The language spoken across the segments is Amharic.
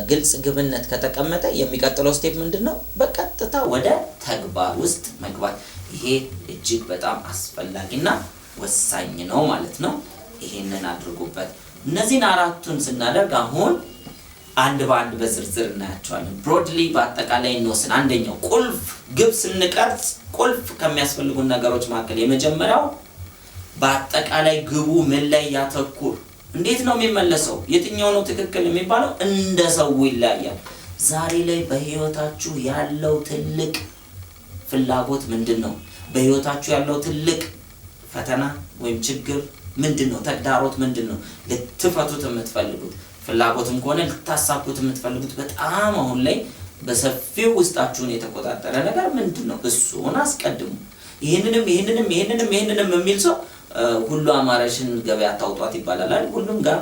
ግልጽ ግብነት ከተቀመጠ የሚቀጥለው ስቴፕ ምንድነው? በቀጥታ ወደ ተግባር ውስጥ መግባት። ይሄ እጅግ በጣም አስፈላጊና ወሳኝ ነው ማለት ነው። ይሄንን አድርጉበት። እነዚህን አራቱን ስናደርግ አሁን አንድ በአንድ በዝርዝር እናያቸዋለን። ብሮድሊ በአጠቃላይ እንወስን። አንደኛው ቁልፍ ግብ ስንቀርጽ ቁልፍ ከሚያስፈልጉን ነገሮች መካከል የመጀመሪያው በአጠቃላይ ግቡ ምን ላይ ያተኩር? እንዴት ነው የሚመለሰው? የትኛው ነው ትክክል የሚባለው? እንደ ሰው ይለያያል። ዛሬ ላይ በህይወታችሁ ያለው ትልቅ ፍላጎት ምንድነው? በህይወታችሁ ያለው ትልቅ ፈተና ወይም ችግር ምንድነው? ተግዳሮት ምንድነው? ልትፈቱት የምትፈልጉት ፍላጎትም ከሆነ ልታሳኩት የምትፈልጉት በጣም አሁን ላይ በሰፊው ውስጣችሁን የተቆጣጠረ ነገር ምንድነው? እሱን አስቀድሙ። ይሄንንም የሚል ሰው ሁሉ አማራሽን ገበያ ታውጧት ይባላል አይደል? ሁሉም ጋር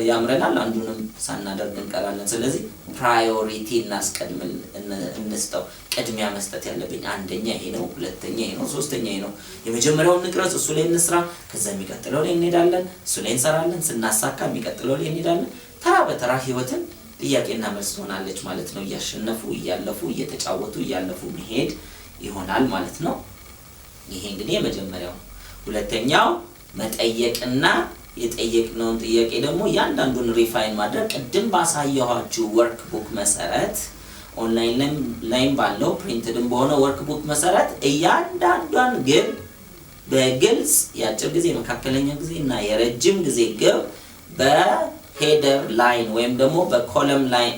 ያምረናል፣ አንዱንም ሳናደርግ እንቀራለን። ስለዚህ ፕራዮሪቲ እናስቀድም፣ እንስጠው። ቅድሚያ መስጠት ያለብኝ አንደኛ ይሄ ነው፣ ሁለተኛ ይሄ ነው፣ ሶስተኛ ይሄ ነው። የመጀመሪያውን ንቅረጽ፣ እሱ ላይ እንስራ፣ ከዛ የሚቀጥለው ላይ እንሄዳለን፣ እሱ ላይ እንሰራለን፣ ስናሳካ የሚቀጥለው ላይ እንሄዳለን። ተራ በተራ ህይወትን ጥያቄና መልስ ሆናለች ማለት ነው። እያሸነፉ እያለፉ እየተጫወቱ እያለፉ መሄድ ይሆናል ማለት ነው። ይሄ እንግዲህ የመጀመሪያው። ሁለተኛው መጠየቅና የጠየቅነውን ጥያቄ ደግሞ ያንዳንዱን ሪፋይን ማድረግ ቅድም ባሳየኋችሁ ወርክ ቡክ መሰረት ኦንላይን ላይም ባለው ፕሪንትድም በሆነ ወርክ ቡክ መሰረት እያንዳንዷን ግብ በግልጽ የአጭር ጊዜ መካከለኛ ጊዜ እና የረጅም ጊዜ ግብ በሄደር ላይን ወይም ደግሞ በኮለም ላይን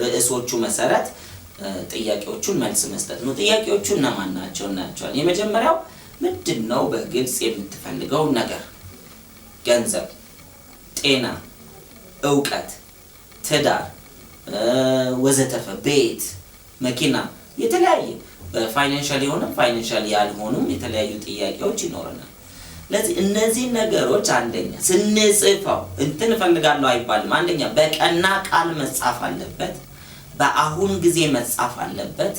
ርዕሶቹ መሰረት ጥያቄዎቹን መልስ መስጠት ነው። ጥያቄዎቹ እነማን ናቸው እናያቸዋለን። የመጀመሪያው ምንድነው በግልጽ የምትፈልገው ነገር? ገንዘብ፣ ጤና፣ ዕውቀት፣ ትዳር ወዘተፈ፣ ቤት፣ መኪና፣ የተለያየ በፋይናንሻል የሆነ ፋይናንሻል ያልሆኑም የተለያዩ ጥያቄዎች ይኖርናል። ለዚህ እነዚህ ነገሮች አንደኛ ስንጽፈው እንትን ፈልጋለሁ አይባልም። አንደኛ በቀና ቃል መጻፍ አለበት፣ በአሁን ጊዜ መጻፍ አለበት።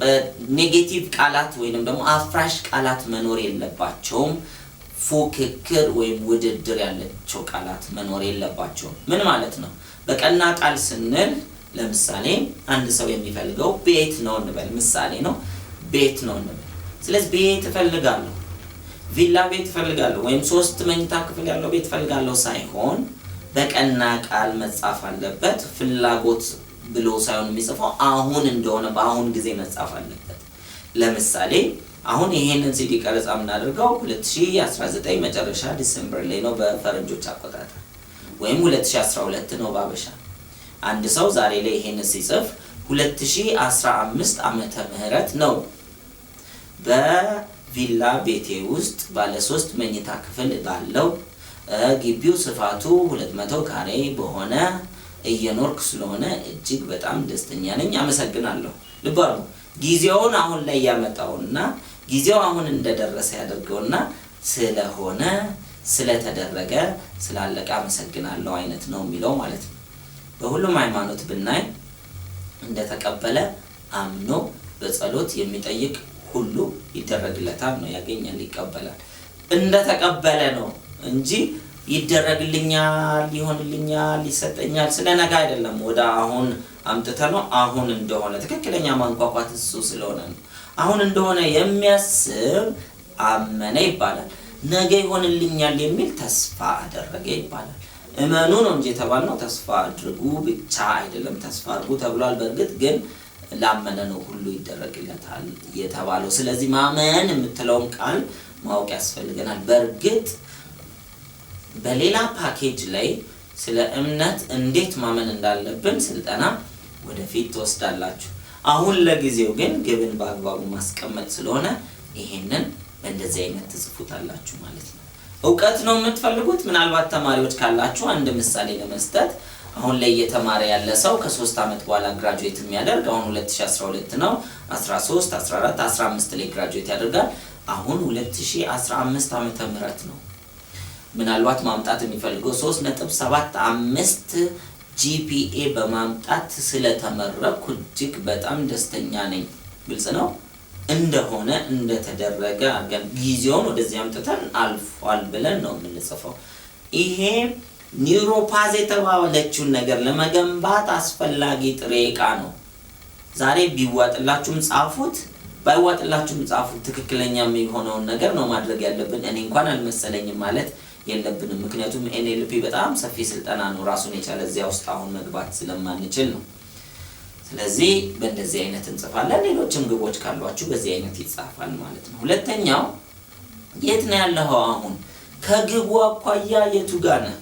በኔጌቲቭ ቃላት ወይንም ደግሞ አፍራሽ ቃላት መኖር የለባቸውም። ፉክክር ወይም ውድድር ያላቸው ቃላት መኖር የለባቸውም። ምን ማለት ነው? በቀና ቃል ስንል ለምሳሌ አንድ ሰው የሚፈልገው ቤት ነው እንበል፣ ምሳሌ ነው፣ ቤት ነው እንበል። ስለዚህ ቤት እፈልጋለሁ፣ ቪላ ቤት እፈልጋለሁ ወይም 3 መኝታ ክፍል ያለው ቤት እፈልጋለሁ ሳይሆን በቀና ቃል መጻፍ አለበት። ፍላጎት ብሎ ሳይሆን የሚጽፈው አሁን እንደሆነ በአሁን ጊዜ መጻፍ አለበት። ለምሳሌ አሁን ይሄንን ሲዲ ቀረጻ የምናደርገው 2019 መጨረሻ ዲሴምበር ላይ ነው በፈረንጆች አቆጣጠር፣ ወይም 2012 ነው ባበሻ። አንድ ሰው ዛሬ ላይ ይሄንን ሲጽፍ 2015 ዓመተ ምህረት ነው። በቪላ ቤቴ ውስጥ ባለ 3 መኝታ ክፍል ባለው ግቢው ስፋቱ 200 ካሬ በሆነ እየኖርኩ ስለሆነ እጅግ በጣም ደስተኛ ነኝ፣ አመሰግናለሁ። ልባሩ ጊዜውን አሁን ላይ ያመጣውና ጊዜው አሁን እንደደረሰ ያደርገውና ስለሆነ ስለተደረገ ስላለቀ አመሰግናለሁ አይነት ነው የሚለው ማለት ነው። በሁሉም ሃይማኖት ብናይ እንደተቀበለ አምኖ በጸሎት የሚጠይቅ ሁሉ ይደረግለታል ነው፣ ያገኛል፣ ይቀበላል። እንደተቀበለ ነው እንጂ ይደረግልኛል፣ ይሆንልኛል፣ ይሰጠኛል ስለነገ አይደለም። ወደ አሁን አምጥተነው አሁን እንደሆነ ትክክለኛ ማንቋቋት እሱ ስለሆነ ነው። አሁን እንደሆነ የሚያስብ አመነ ይባላል። ነገ ይሆንልኛል የሚል ተስፋ አደረገ ይባላል። እመኑ ነው እንጂ የተባልነው ተስፋ አድርጉ ብቻ አይደለም። ተስፋ አድርጉ ተብሏል። በእርግጥ ግን ላመነ ነው ሁሉ ይደረግለታል የተባለው። ስለዚህ ማመን የምትለውን ቃል ማወቅ ያስፈልገናል። በእርግጥ በሌላ ፓኬጅ ላይ ስለ እምነት እንዴት ማመን እንዳለብን ስልጠና ወደፊት ተወስዳላችሁ። አሁን ለጊዜው ግን ግብን በአግባቡ ማስቀመጥ ስለሆነ ይሄንን በእንደዚህ አይነት ተጽፉታላችሁ ማለት ነው። ዕውቀት ነው የምትፈልጉት። ምናልባት ተማሪዎች ካላችሁ አንድ ምሳሌ ለመስጠት አሁን ላይ እየተማረ ያለ ሰው ከ3 አመት በኋላ ግራጁዌት የሚያደርግ አሁን 2012 ነው 13 14 15 ላይ ግራጁዌት ያደርጋል። አሁን 2015 ዓመተ ምህረት ነው። ምናልባት ማምጣት የሚፈልገው 3.75 GPA በማምጣት ስለተመረኩ እጅግ በጣም ደስተኛ ነኝ። ግልጽ ነው እንደሆነ እንደተደረገ አርገን ጊዜውን ወደዚህ አምጥተን አልፏል ብለን ነው የምንጽፈው። ይሄ ኒውሮፓዝ የተባለችውን ነገር ለመገንባት አስፈላጊ ጥሬ ዕቃ ነው። ዛሬ ቢዋጥላችሁም ጻፉት ባይዋጥላችሁም ጻፉት ትክክለኛ የሚሆነውን ነገር ነው ማድረግ ያለብን። እኔ እንኳን አልመሰለኝም ማለት የለብንም ምክንያቱም NLP በጣም ሰፊ ስልጠና ነው ራሱን የቻለ እዚያ ውስጥ አሁን መግባት ስለማንችል ነው። ስለዚህ በእንደዚህ አይነት እንጽፋለን። ሌሎችም ግቦች ካሏችሁ በዚህ አይነት ይጻፋል ማለት ነው። ሁለተኛው የት ነው ያለው? አሁን ከግቡ አኳያ የቱ ጋር ነው?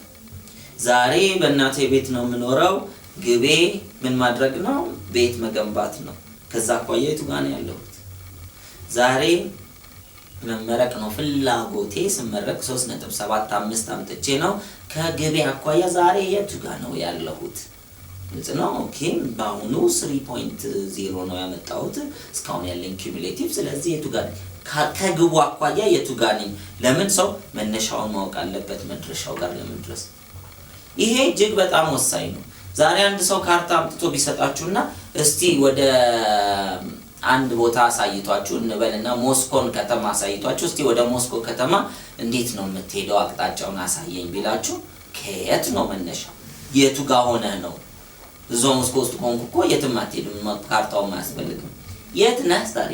ዛሬ በእናቴ ቤት ነው የምኖረው። ግቤ ምን ማድረግ ነው? ቤት መገንባት ነው። ከዛ አኳያ የቱ ጋር ነው ያለው? ዛሬ መመረቅ ነው ፍላጎቴ። ስመረቅ 3.75 አምጥቼ ነው። ከግቤ አኳያ ዛሬ የቱ ጋር ነው ያለሁት? ግልጽ ነው። ኦኬ በአሁኑ 3.0 ነው ያመጣሁት እስካሁን ያለኝ ኩሙሌቲቭ። ስለዚህ የቱ ጋር ከግቡ አኳያ የቱ ጋር ነኝ? ለምን ሰው መነሻውን ማወቅ አለበት መድረሻው ጋር ለመድረስ። ይሄ እጅግ በጣም ወሳኝ ነው። ዛሬ አንድ ሰው ካርታ አምጥቶ ቢሰጣችሁና እስቲ ወደ አንድ ቦታ አሳይቷችሁ እንበልና ሞስኮን ከተማ አሳይቷችሁ እስቲ ወደ ሞስኮ ከተማ እንዴት ነው የምትሄደው አቅጣጫውን አሳየኝ ቢላችሁ ከየት ነው መነሻው? የቱ ጋር ሆነ ነው? እዛው ሞስኮ ውስጥ ሆንኩ እኮ የትም አትሄድም፣ ካርታውም አያስፈልግም። የት ነህ ዛሬ?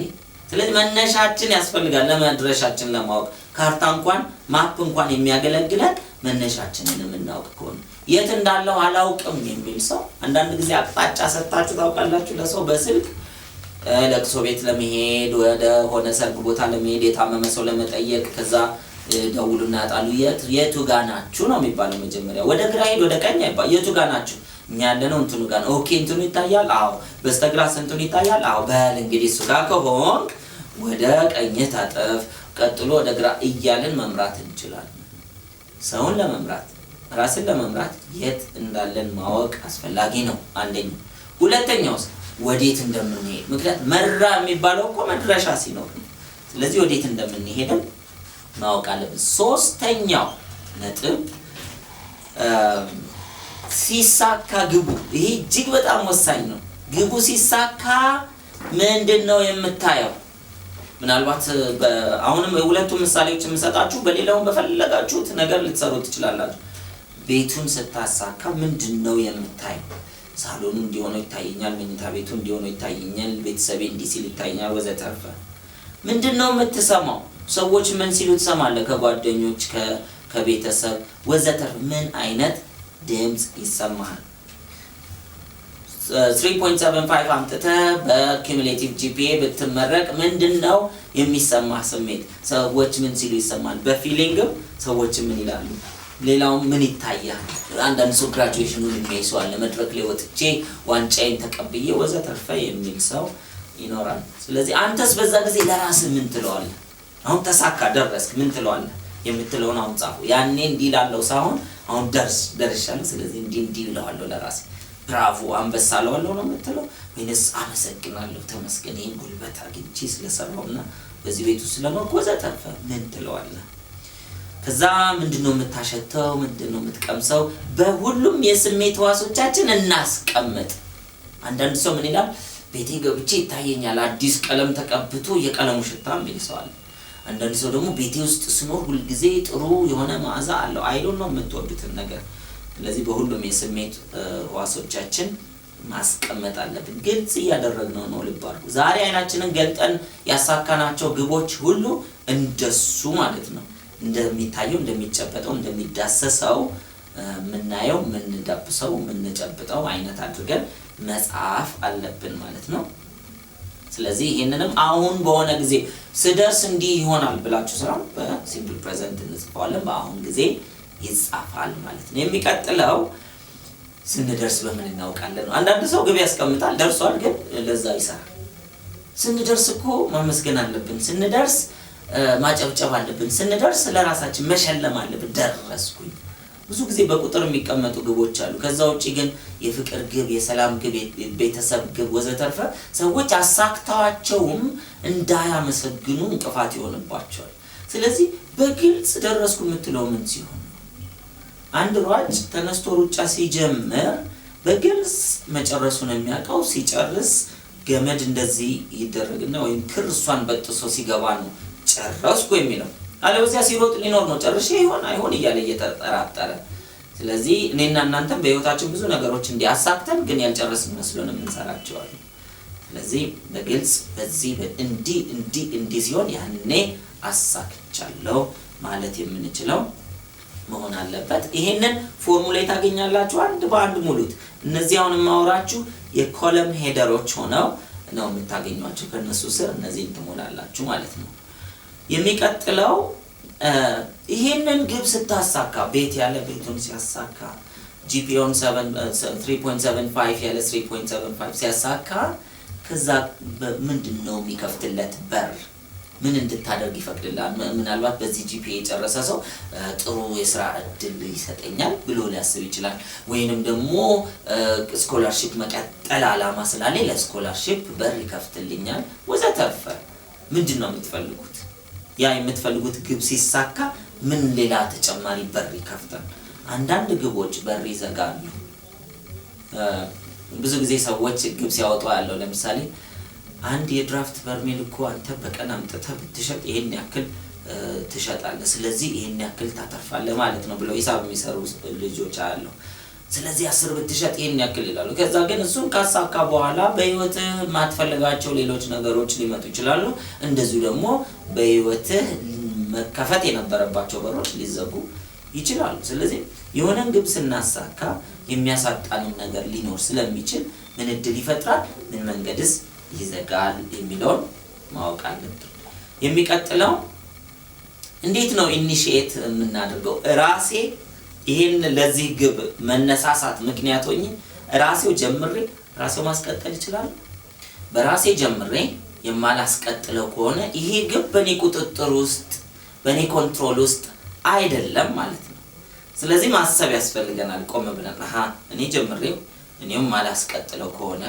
ስለዚህ መነሻችን ያስፈልጋል ለመድረሻችን ለማወቅ። ካርታ እንኳን ማፕ እንኳን የሚያገለግለን መነሻችንን የምናውቅ ከሆነ የት እንዳለው አላውቅም የሚል ሰው አንዳንድ ጊዜ አቅጣጫ ሰጣችሁ ታውቃላችሁ ለሰው በስልክ ለቅሶ ቤት ለመሄድ ወደ ሆነ ሰርግ ቦታ ለመሄድ የታመመ ሰው ለመጠየቅ ከዛ ደውሉና ያጣሉ። የቱ ጋር ናችሁ ነው የሚባለው መጀመሪያ። ወደ ግራ ሄድ ወደ ቀኝ አይባል። የቱ ጋር ናችሁ? እኛ ያለነው እንትኑ ጋር ነው። ኦኬ እንትኑ ይታያል? አዎ። በስተግራ እንትኑ ይታያል? አዎ። በል እንግዲህ እሱ ጋር ከሆንክ ወደ ቀኝ ታጠፍ፣ ቀጥሎ ወደ ግራ እያልን መምራት እንችላለን። ሰውን ለመምራት ራስን ለመምራት የት እንዳለን ማወቅ አስፈላጊ ነው አንደኛው። ሁለተኛው ወዴት እንደምንሄድ ምክንያት መራ የሚባለው እኮ መድረሻ ሲኖር ነው። ስለዚህ ወዴት እንደምንሄድም ማወቅ አለብን። ሶስተኛው ነጥብ ሲሳካ ግቡ። ይሄ እጅግ በጣም ወሳኝ ነው። ግቡ ሲሳካ ምንድነው የምታየው? ምናልባት አሁንም ሁለቱም ምሳሌዎች የምሰጣችሁ በሌላውም በፈለጋችሁት ነገር ልትሰሩ ትችላላችሁ። ቤቱን ስታሳካ ምንድነው የምታየው? ሳሎኑ እንዲሆነው ይታየኛል፣ መኝታ ቤቱ እንዲሆነው ይታየኛል፣ ቤተሰቤ እንዲህ ሲል ይታየኛል ወዘተርፈ። ምንድነው የምትሰማው? ሰዎች ምን ሲሉ ትሰማለህ? ከጓደኞች ከቤተሰብ ወዘተርፈ ምን አይነት ድምጽ ይሰማል? 3.75 አምጥተህ በኩሙሌቲቭ GPA ብትመረቅ ምንድነው የሚሰማህ ስሜት? ሰዎች ምን ሲሉ ይሰማል? በፊሊንግም ሰዎች ምን ይላሉ? ሌላው ምን ይታያል? አንዳንድ ሰው ግራጁዌሽኑን የሚያይሰዋል ለመድረክ ላይ ወጥቼ ዋንጫዬን ተቀብዬ ወዘተርፈ የሚል ሰው ይኖራል። ስለዚህ አንተስ በዛ ጊዜ ለራስህ ምን ትለዋለህ? አሁን ተሳካ ደረስክ ምን ትለዋለህ? የምትለውን አሁን ጻፉ። ያኔ እንዲህ ላለው ሳይሆን አሁን ደርሻለሁ ስለዚህ እንዲህ እለዋለሁ ለራሴ። ብራቮ አንበሳ ለዋለሁ ነው የምትለው ወይንስ አመሰግናለሁ ተመስገን ይሄን ጉልበት አግኝቼ ስለሰራውና በዚህ ቤቱ ስለኖርኩ ወዘተርፈ ምን ትለዋለህ? ከዛ ምንድነው የምታሸተው? ምንድነው የምትቀምሰው? በሁሉም የስሜት ህዋሶቻችን እናስቀምጥ። አንዳንድ ሰው ምን ይላል? ቤቴ ገብቼ ይታየኛል አዲስ ቀለም ተቀብቶ የቀለሙ ሽታ ይልሰዋል። አንዳንድ ሰው ደግሞ ቤቴ ውስጥ ስኖር ሁሉ ጊዜ ጥሩ የሆነ መዓዛ አለው። አይዶን ነው የምትወዱትን ነገር። ስለዚህ በሁሉም የስሜት ህዋሶቻችን ማስቀመጥ አለብን። ግልጽ እያደረግነው ነው። ልብ አድርጉ። ዛሬ አይናችንን ገልጠን ያሳካናቸው ግቦች ሁሉ እንደሱ ማለት ነው እንደሚታየው እንደሚጨበጠው እንደሚዳሰሰው ምናየው ምንዳብሰው ምንጨብጠው አይነት አድርገን መጻፍ አለብን ማለት ነው። ስለዚህ ይሄንንም አሁን በሆነ ጊዜ ስደርስ እንዲህ ይሆናል ብላችሁ ሰራው በሲምፕል ፕሬዘንት እንጽፋለን። በአሁን ጊዜ ይጻፋል ማለት ነው። የሚቀጥለው ስንደርስ በምን እናውቃለን? አንዳንድ ሰው ግብ ያስቀምጣል ደርሷል፣ ግን ለዛ ይሰራል። ስንደርስ እኮ ማመስገን አለብን። ስንደርስ ማጨብጨብ አለብን። ስንደርስ ለራሳችን መሸለም አለብን። ደረስኩኝ። ብዙ ጊዜ በቁጥር የሚቀመጡ ግቦች አሉ። ከዛ ውጪ ግን የፍቅር ግብ፣ የሰላም ግብ፣ የቤተሰብ ግብ ወዘተርፈ ሰዎች አሳክተዋቸውም እንዳያመሰግኑ እንቅፋት ይሆንባቸዋል። ስለዚህ በግልጽ ደረስኩ የምትለው ምን ሲሆን ነው? አንድ ሯጭ ተነስቶ ሩጫ ሲጀምር በግልጽ መጨረሱን የሚያውቀው ሲጨርስ ገመድ እንደዚህ ይደረግና ወይም ክር እሷን በጥሶ ሲገባ ነው ጨረስኩ የሚለው። አለበለዚያ ሲሮጥ ሊኖር ነው ጨርሼ ይሆን አይሆን እያለ እየተጠራጠረ ስለዚህ እኔና እናንተም በህይወታችን ብዙ ነገሮች እንዲያሳክተን ግን ያልጨረስን መስሎን የምንሰራቸው አሉ። ስለዚህ በግልጽ በዚህ እንዲህ ሲሆን ያኔ አሳክቻለሁ ማለት የምንችለው መሆን አለበት። ይሄንን ፎርሙላ ታገኛላችሁ አንድ በአንድ ሙሉት። እነዚህ አሁን ማውራችሁ የኮለም ሄደሮች ሆነው ነው የምታገኙዋቸው። ከነሱ ስር እነዚህን ትሞላላችሁ ማለት ነው። የሚቀጥለው ይሄንን ግብ ስታሳካ ቤት ያለ ቤቱን ሲያሳካ GPA 3.75 ያለ 3.75 ሲያሳካ ከዛ ምንድነው የሚከፍትለት በር ምን እንድታደርግ ይፈቅድላል? ምናልባት በዚህ GPA የጨረሰ ሰው ጥሩ የሥራ እድል ይሰጠኛል ብሎ ሊያስብ ይችላል። ወይንም ደግሞ ስኮላርሺፕ መቀጠል አላማ ስላለ ለስኮላርሺፕ በር ይከፍትልኛል ወዘተርፈ። ምንድነው የምትፈልጉት? ያ የምትፈልጉት ግብ ሲሳካ ምን ሌላ ተጨማሪ በር ይከፍታል? አንዳንድ ግቦች በር ይዘጋሉ። ብዙ ጊዜ ሰዎች ግብ ሲያወጡ ያለው ለምሳሌ አንድ የድራፍት በርሜል እኮ አንተ በቀን አምጥተህ ብትሸጥ ይሄን ያክል ትሸጣለህ፣ ስለዚህ ይሄን ያክል ታተርፋለህ ማለት ነው ብለው ሂሳብ የሚሰሩ ልጆች አሉ። ስለዚህ 10 ብትሸጥ ይሄን ያክል ይላሉ። ከዛ ግን እሱን ካሳካ በኋላ በህይወት ማትፈልጋቸው ሌሎች ነገሮች ሊመጡ ይችላሉ። እንደዚሁ ደግሞ በህይወት መከፈት የነበረባቸው በሮች ሊዘጉ ይችላሉ። ስለዚህ የሆነን ግብ ስናሳካ የሚያሳጣን ነገር ሊኖር ስለሚችል ምን እድል ይፈጥራል፣ ምን መንገድስ ይዘጋል የሚለውን ማወቅ አለብን። የሚቀጥለው እንዴት ነው ኢኒሺዬት የምናደርገው? ራሴ ይሄን ለዚህ ግብ መነሳሳት ምክንያት ሆኜ ራሴው ጀምሬ ራሴው ማስቀጠል ይችላል። በራሴ ጀምሬ የማላስቀጥለው ከሆነ ይሄ ግብ በኔ ቁጥጥር ውስጥ በኔ ኮንትሮል ውስጥ አይደለም ማለት ነው። ስለዚህ ማሰብ ያስፈልገናል። ቆም ብለን እኔ ጀምሬው እኔም ማላስቀጥለው ከሆነ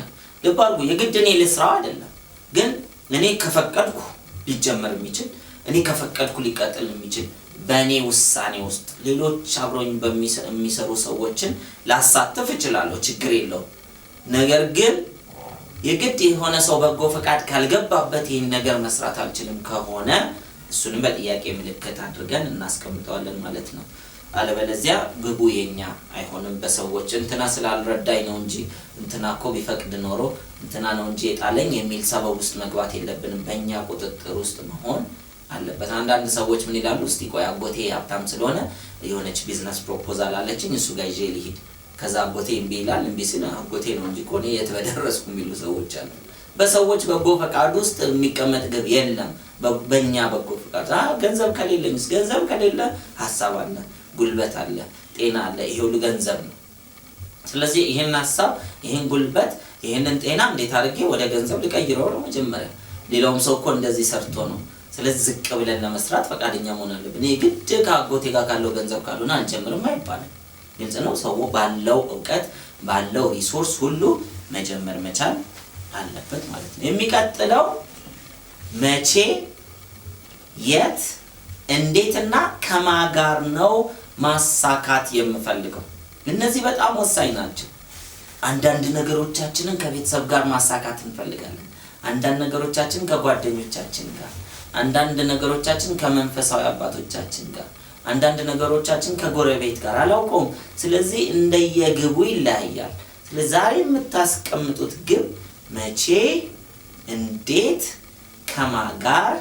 ልባርጉ የግድ እኔ ልስራው አይደለም፣ ግን እኔ ከፈቀድኩ ሊጀመር የሚችል እኔ ከፈቀድኩ ሊቀጥል የሚችል በእኔ ውሳኔ ውስጥ ሌሎች አብሮኝ በሚሰሩ ሰዎችን ላሳተፍ እችላለሁ፣ ችግር የለውም። ነገር ግን የግድ የሆነ ሰው በጎ ፈቃድ ካልገባበት ይሄን ነገር መስራት አልችልም ከሆነ እሱንም በጥያቄ ምልክት አድርገን እናስቀምጠዋለን ማለት ነው። አለበለዚያ ግቡ የኛ አይሆንም። በሰዎች እንትና ስላልረዳኝ ነው እንጂ እንትና እኮ ቢፈቅድ ኖሮ እንትና ነው እንጂ የጣለኝ የሚል ሰበብ ውስጥ መግባት የለብንም። በእኛ ቁጥጥር ውስጥ መሆን አለበት። አንዳንድ ሰዎች ምን ይላሉ? እስቲ ቆይ አጎቴ ሀብታም ስለሆነ የሆነች ቢዝነስ ፕሮፖዛል አለችኝ እሱ ጋር ይዤ ልሂድ። ከዛ አጎቴ እምቢ ይላል። እምቢ ሲል አጎቴ ነው እንጂ ኮኔ የት በደረስኩ የሚሉ ሰዎች አሉ። በሰዎች በጎ ፈቃድ ውስጥ የሚቀመጥ ግብ የለም። በእኛ በጎ ፈቃድ ገንዘብ ከሌለኝስ? ገንዘብ ከሌለ ሐሳብ አለ፣ ጉልበት አለ፣ ጤና አለ። ይሄ ሁሉ ገንዘብ ነው። ስለዚህ ይሄን ሐሳብ፣ ይሄን ጉልበት፣ ይሄንን ጤና እንዴት አድርጌ ወደ ገንዘብ ልቀይረው ነው መጀመሪያ። ሌላውም ሰው እኮ እንደዚህ ሰርቶ ነው። ስለዚህ ዝቅ ብለን ለመስራት ፈቃደኛ መሆን አለብን። እኔ ግድ ከአጎቴ ጋር ካለው ገንዘብ ካልሆነ አልጀምርም አይባልም። ግልጽ ነው። ሰው ባለው ዕውቀት ባለው ሪሶርስ ሁሉ መጀመር መቻል አለበት ማለት ነው። የሚቀጥለው መቼ፣ የት፣ እንዴትና ከማን ጋር ነው ማሳካት የምፈልገው? እነዚህ በጣም ወሳኝ ናቸው። አንዳንድ ነገሮቻችንን ከቤተሰብ ጋር ማሳካት እንፈልጋለን። አንዳንድ ነገሮቻችንን ከጓደኞቻችን ጋር፣ አንዳንድ ነገሮቻችን ከመንፈሳዊ አባቶቻችን ጋር፣ አንዳንድ ነገሮቻችን ከጎረቤት ጋር አላውቀውም። ስለዚህ እንደየግቡ ይለያያል። ስለዚህ ዛሬ የምታስቀምጡት ግብ መቼ፣ እንዴት፣ ከማን ጋር፣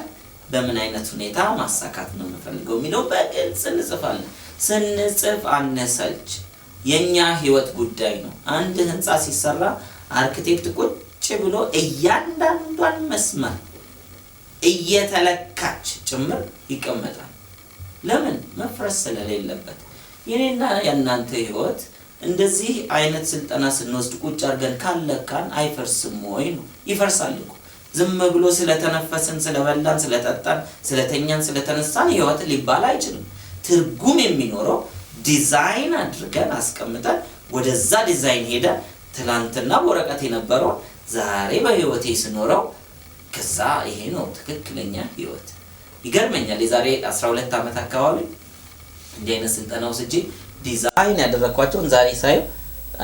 በምን አይነት ሁኔታ ማሳካት ነው የምፈልገው የሚለው በግልጽ እንጽፋለን። ስንጽፍ አነሰልች። የኛ ህይወት ጉዳይ ነው። አንድ ህንጻ ሲሰራ አርኪቴክት ቁጭ ብሎ እያንዳንዷን መስመር እየተለካች ጭምር ይቀመጣል። ለምን? መፍረስ ስለሌለበት። የኔና የእናንተ ህይወት እንደዚህ አይነት ስልጠና ስንወስድ ቁጭ አድርገን ካለካን አይፈርስም ወይ ነው? ይፈርሳል እኮ። ዝም ብሎ ስለተነፈስን፣ ስለበላን፣ ስለጠጣን፣ ስለተኛን፣ ስለተነሳን ህይወት ሊባል አይችልም። ትርጉም የሚኖረው ዲዛይን አድርገን አስቀምጠን ወደዛ ዲዛይን ሄደ ትላንትና ወረቀት የነበረው ዛሬ በህይወቴ ስኖረው ከዛ ይሄ ነው ትክክለኛ ህይወት። ይገርመኛል። የዛሬ 12 ዓመት አካባቢ እንዲህ አይነት ስልጠና ወስጄ ዲዛይን ያደረኳቸውን ዛሬ ሳይ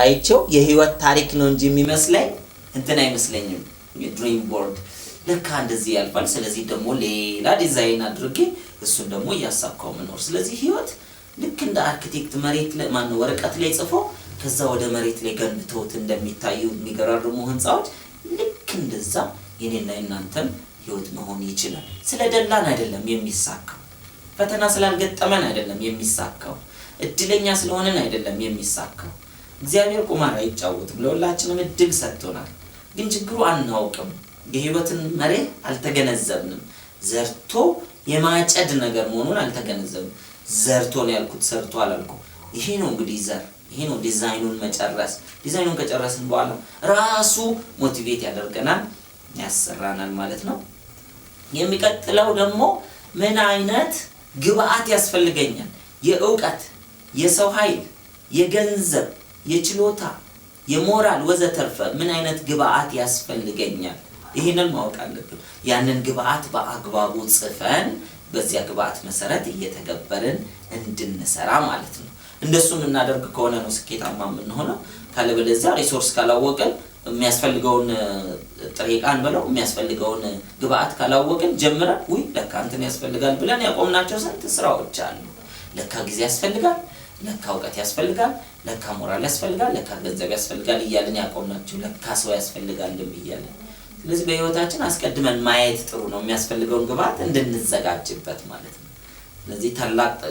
አይቼው የህይወት ታሪክ ነው እንጂ የሚመስለኝ እንትን አይመስለኝም። የድሪም ቦርድ ለካ እንደዚህ ያልፋል። ስለዚህ ደግሞ ሌላ ዲዛይን አድርጌ እሱን ደግሞ እያሳካው መኖር። ስለዚህ ህይወት ልክ እንደ አርኪቴክት መሬት ላይ ወረቀት ላይ ጽፎ ከዛ ወደ መሬት ላይ ገንብተውት እንደሚታዩ የሚገራርሙ ህንጻዎች ልክ እንደዛ የኔና የናንተም ህይወት መሆን ይችላል። ስለደላን አይደለም የሚሳካው፣ ፈተና ስላልገጠመን አይደለም የሚሳካው፣ እድለኛ ስለሆነን አይደለም የሚሳካው። እግዚአብሔር ቁማር አይጫወትም፣ ለሁላችንም እድል ሰጥቶናል። ግን ችግሩ አናውቅም፣ የህይወትን መርህ አልተገነዘብንም። ዘርቶ የማጨድ ነገር መሆኑን አልተገነዘብንም። ዘርቶ ነው ያልኩት፣ ሰርቶ አላልኩ። ይሄ ነው እንግዲህ ዘር፣ ይሄ ነው ዲዛይኑን መጨረስ። ዲዛይኑን ከጨረስን በኋላ ራሱ ሞቲቬት ያደርገናል፣ ያሰራናል ማለት ነው። የሚቀጥለው ደግሞ ምን አይነት ግብአት ያስፈልገኛል? የእውቀት፣ የሰው ኃይል፣ የገንዘብ፣ የችሎታ፣ የሞራል ወዘተርፈ ምን አይነት ግብአት ያስፈልገኛል? ይሄንን ማወቅ አለብን። ያንን ግብአት በአግባቡ ጽፈን በዚያ ግብአት መሰረት እየተገበርን እንድንሰራ ማለት ነው። እንደሱ እናደርግ ከሆነ ነው ስኬታማ የምንሆነው። ካለበለዚያ ሪሶርስ ካላወቅን የሚያስፈልገውን ጥሬ ዕቃን ብለው የሚያስፈልገውን ግብአት ካላወቅን ጀምረን ለካ እንትን ያስፈልጋል ብለን ያቆምናቸው ስንት ስራዎች አሉ። ለካ ጊዜ ያስፈልጋል፣ ለካ እውቀት ያስፈልጋል፣ ለካ ሞራል ያስፈልጋል፣ ለካ ገንዘብ ያስፈልጋል እያልን ያቆምናቸው፣ ለካ ሰው ያስፈልጋልም እያልን። ስለዚህ በህይወታችን አስቀድመን ማየት ጥሩ ነው፣ የሚያስፈልገውን ግብአት እንድንዘጋጅበት ማለት ነው። ስለዚህ